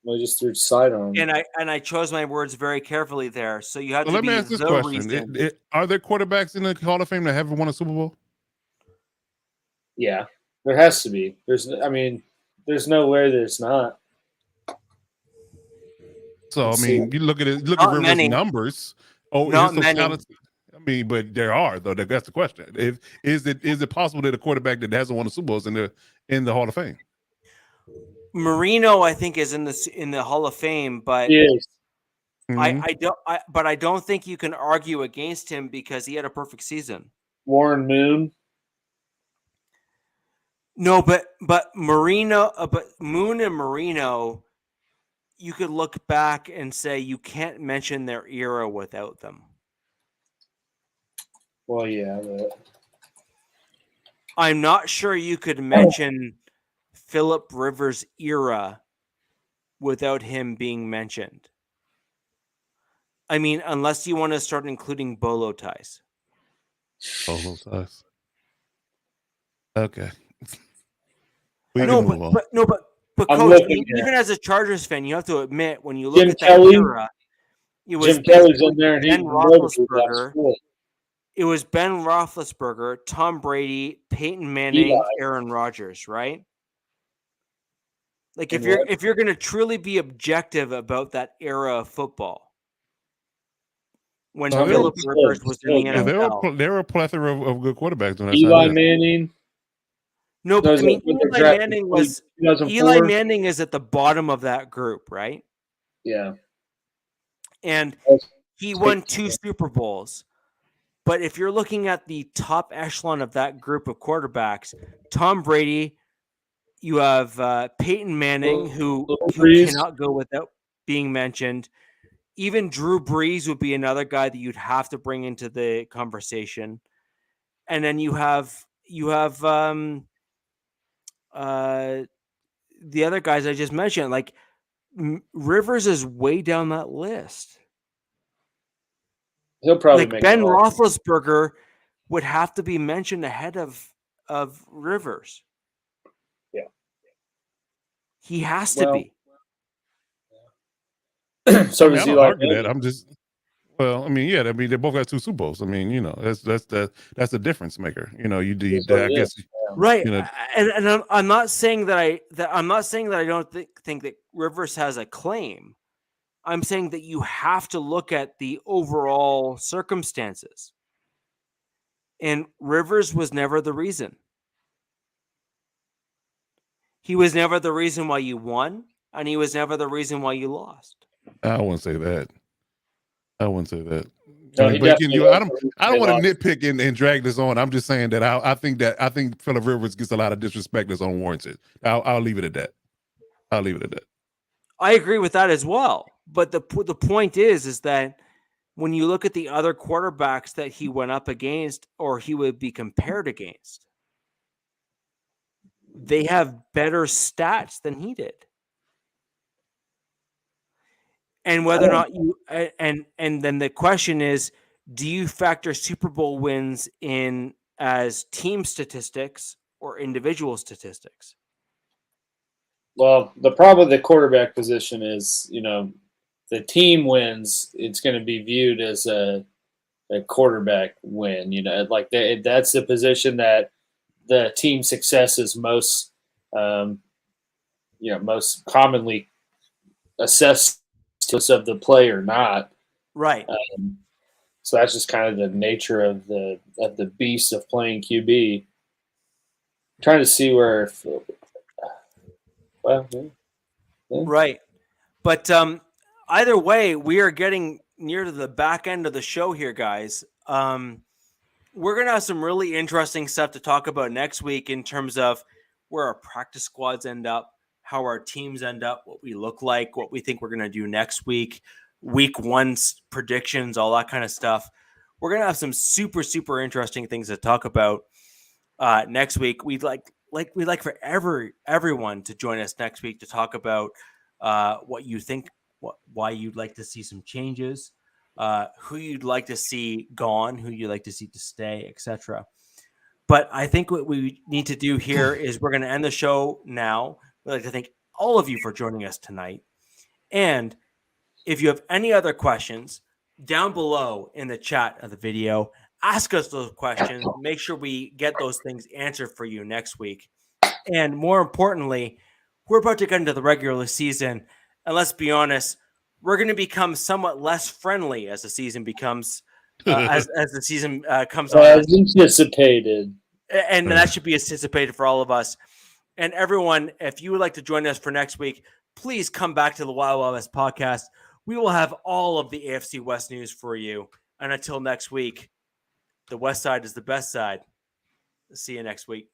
I just threw side on him. And I chose my words very carefully there. So you have to Let be me ask this the question. reason. Are there quarterbacks in the Hall of Fame that haven't won a Super Bowl? Yeah, there has to be. There's no way there's not. So I mean, you look at Rivers' numbers. Oh, not many. I mean, but there are though. That's the question. Is it possible that a quarterback that hasn't won a Super Bowl is in the Hall of Fame? Marino, I think, is in the Hall of Fame, but he is. I don't think you can argue against him because he had a perfect season. Warren Moon. No, but Marino, but Moon and Marino, you could look back and say you can't mention their era without them. Well, yeah, but I'm not sure you could mention Phillip Rivers' era without him being mentioned. I mean, unless you want to start including bolo ties. Bolo ties. Okay. But Coach, even as a Chargers fan, you have to admit when you look at that era, it was Jim Kelly's in there, and Ben Roethlisberger. It was Ben Roethlisberger, Tom Brady, Peyton Manning, Aaron Rodgers, right? Like if you're going to truly be objective about that era of football, when Philip Rivers was in the Yeah, NFL. there were a plethora of good quarterbacks when Eli Manning. No, but I mean, Eli Manning is at the bottom of that group, right? Yeah. And he won 2 Super Bowls. But if you're looking at the top echelon of that group of quarterbacks, Tom Brady, you have Peyton Manning, who cannot go without being mentioned. Even Drew Brees would be another guy that you'd have to bring into the conversation. And then you have the other guys I just mentioned. Like Rivers is way down that list. He'll probably like Ben Roethlisberger would have to be mentioned ahead of Rivers. Yeah, he has to be. So does he like that? I'm just. Well, I mean, yeah, they both got 2 Super Bowls. I mean, that's the difference maker. You do. I guess. Right, and I'm not saying that I don't think that Rivers has a claim. I'm saying that you have to look at the overall circumstances. And Rivers was never the reason. He was never the reason why you won, and he was never the reason why you lost. I wouldn't say that. No, I don't want to nitpick and drag this on. I'm just saying that I think Philip Rivers gets a lot of disrespect that's unwarranted. I'll leave it at that. I agree with that as well. But the point is that when you look at the other quarterbacks that he went up against or he would be compared against, they have better stats than he did. And whether or not you and then the question is, do you factor Super Bowl wins in as team statistics or individual statistics? Well, the problem with the quarterback position is, the team wins, it's going to be viewed as a quarterback win. That's the position that the team success is most, most commonly assessed of the play or not. Right. So that's just kind of the nature of the beast of playing QB. I'm trying to see where. Well, yeah. Right. But either way, we are getting near to the back end of the show here, guys. We're going to have some really interesting stuff to talk about next week in terms of where our practice squads end up, how our teams end up, what we look like, what we think we're going to do next week, week 1's predictions, all that kind of stuff. We're going to have some super, super interesting things to talk about next week. We'd like for everyone to join us next week to talk about what you think, why you'd like to see some changes, who you'd like to see gone, who you'd like to see to stay, etc. But I think what we need to do here is we're going to end the show now. We'd like to thank all of you for joining us tonight. And if you have any other questions, down below in the chat of the video, ask us those questions. Make sure we get those things answered for you next week. And more importantly, we're about to get into the regular season. And let's be honest, we're going to become somewhat less friendly as the season becomes, as the season comes on. As anticipated. And that should be anticipated for all of us. And everyone, if you would like to join us for next week, please come back to the Wild Wild West podcast. We will have all of the AFC West news for you. And until next week, the West Side is the best side. See you next week.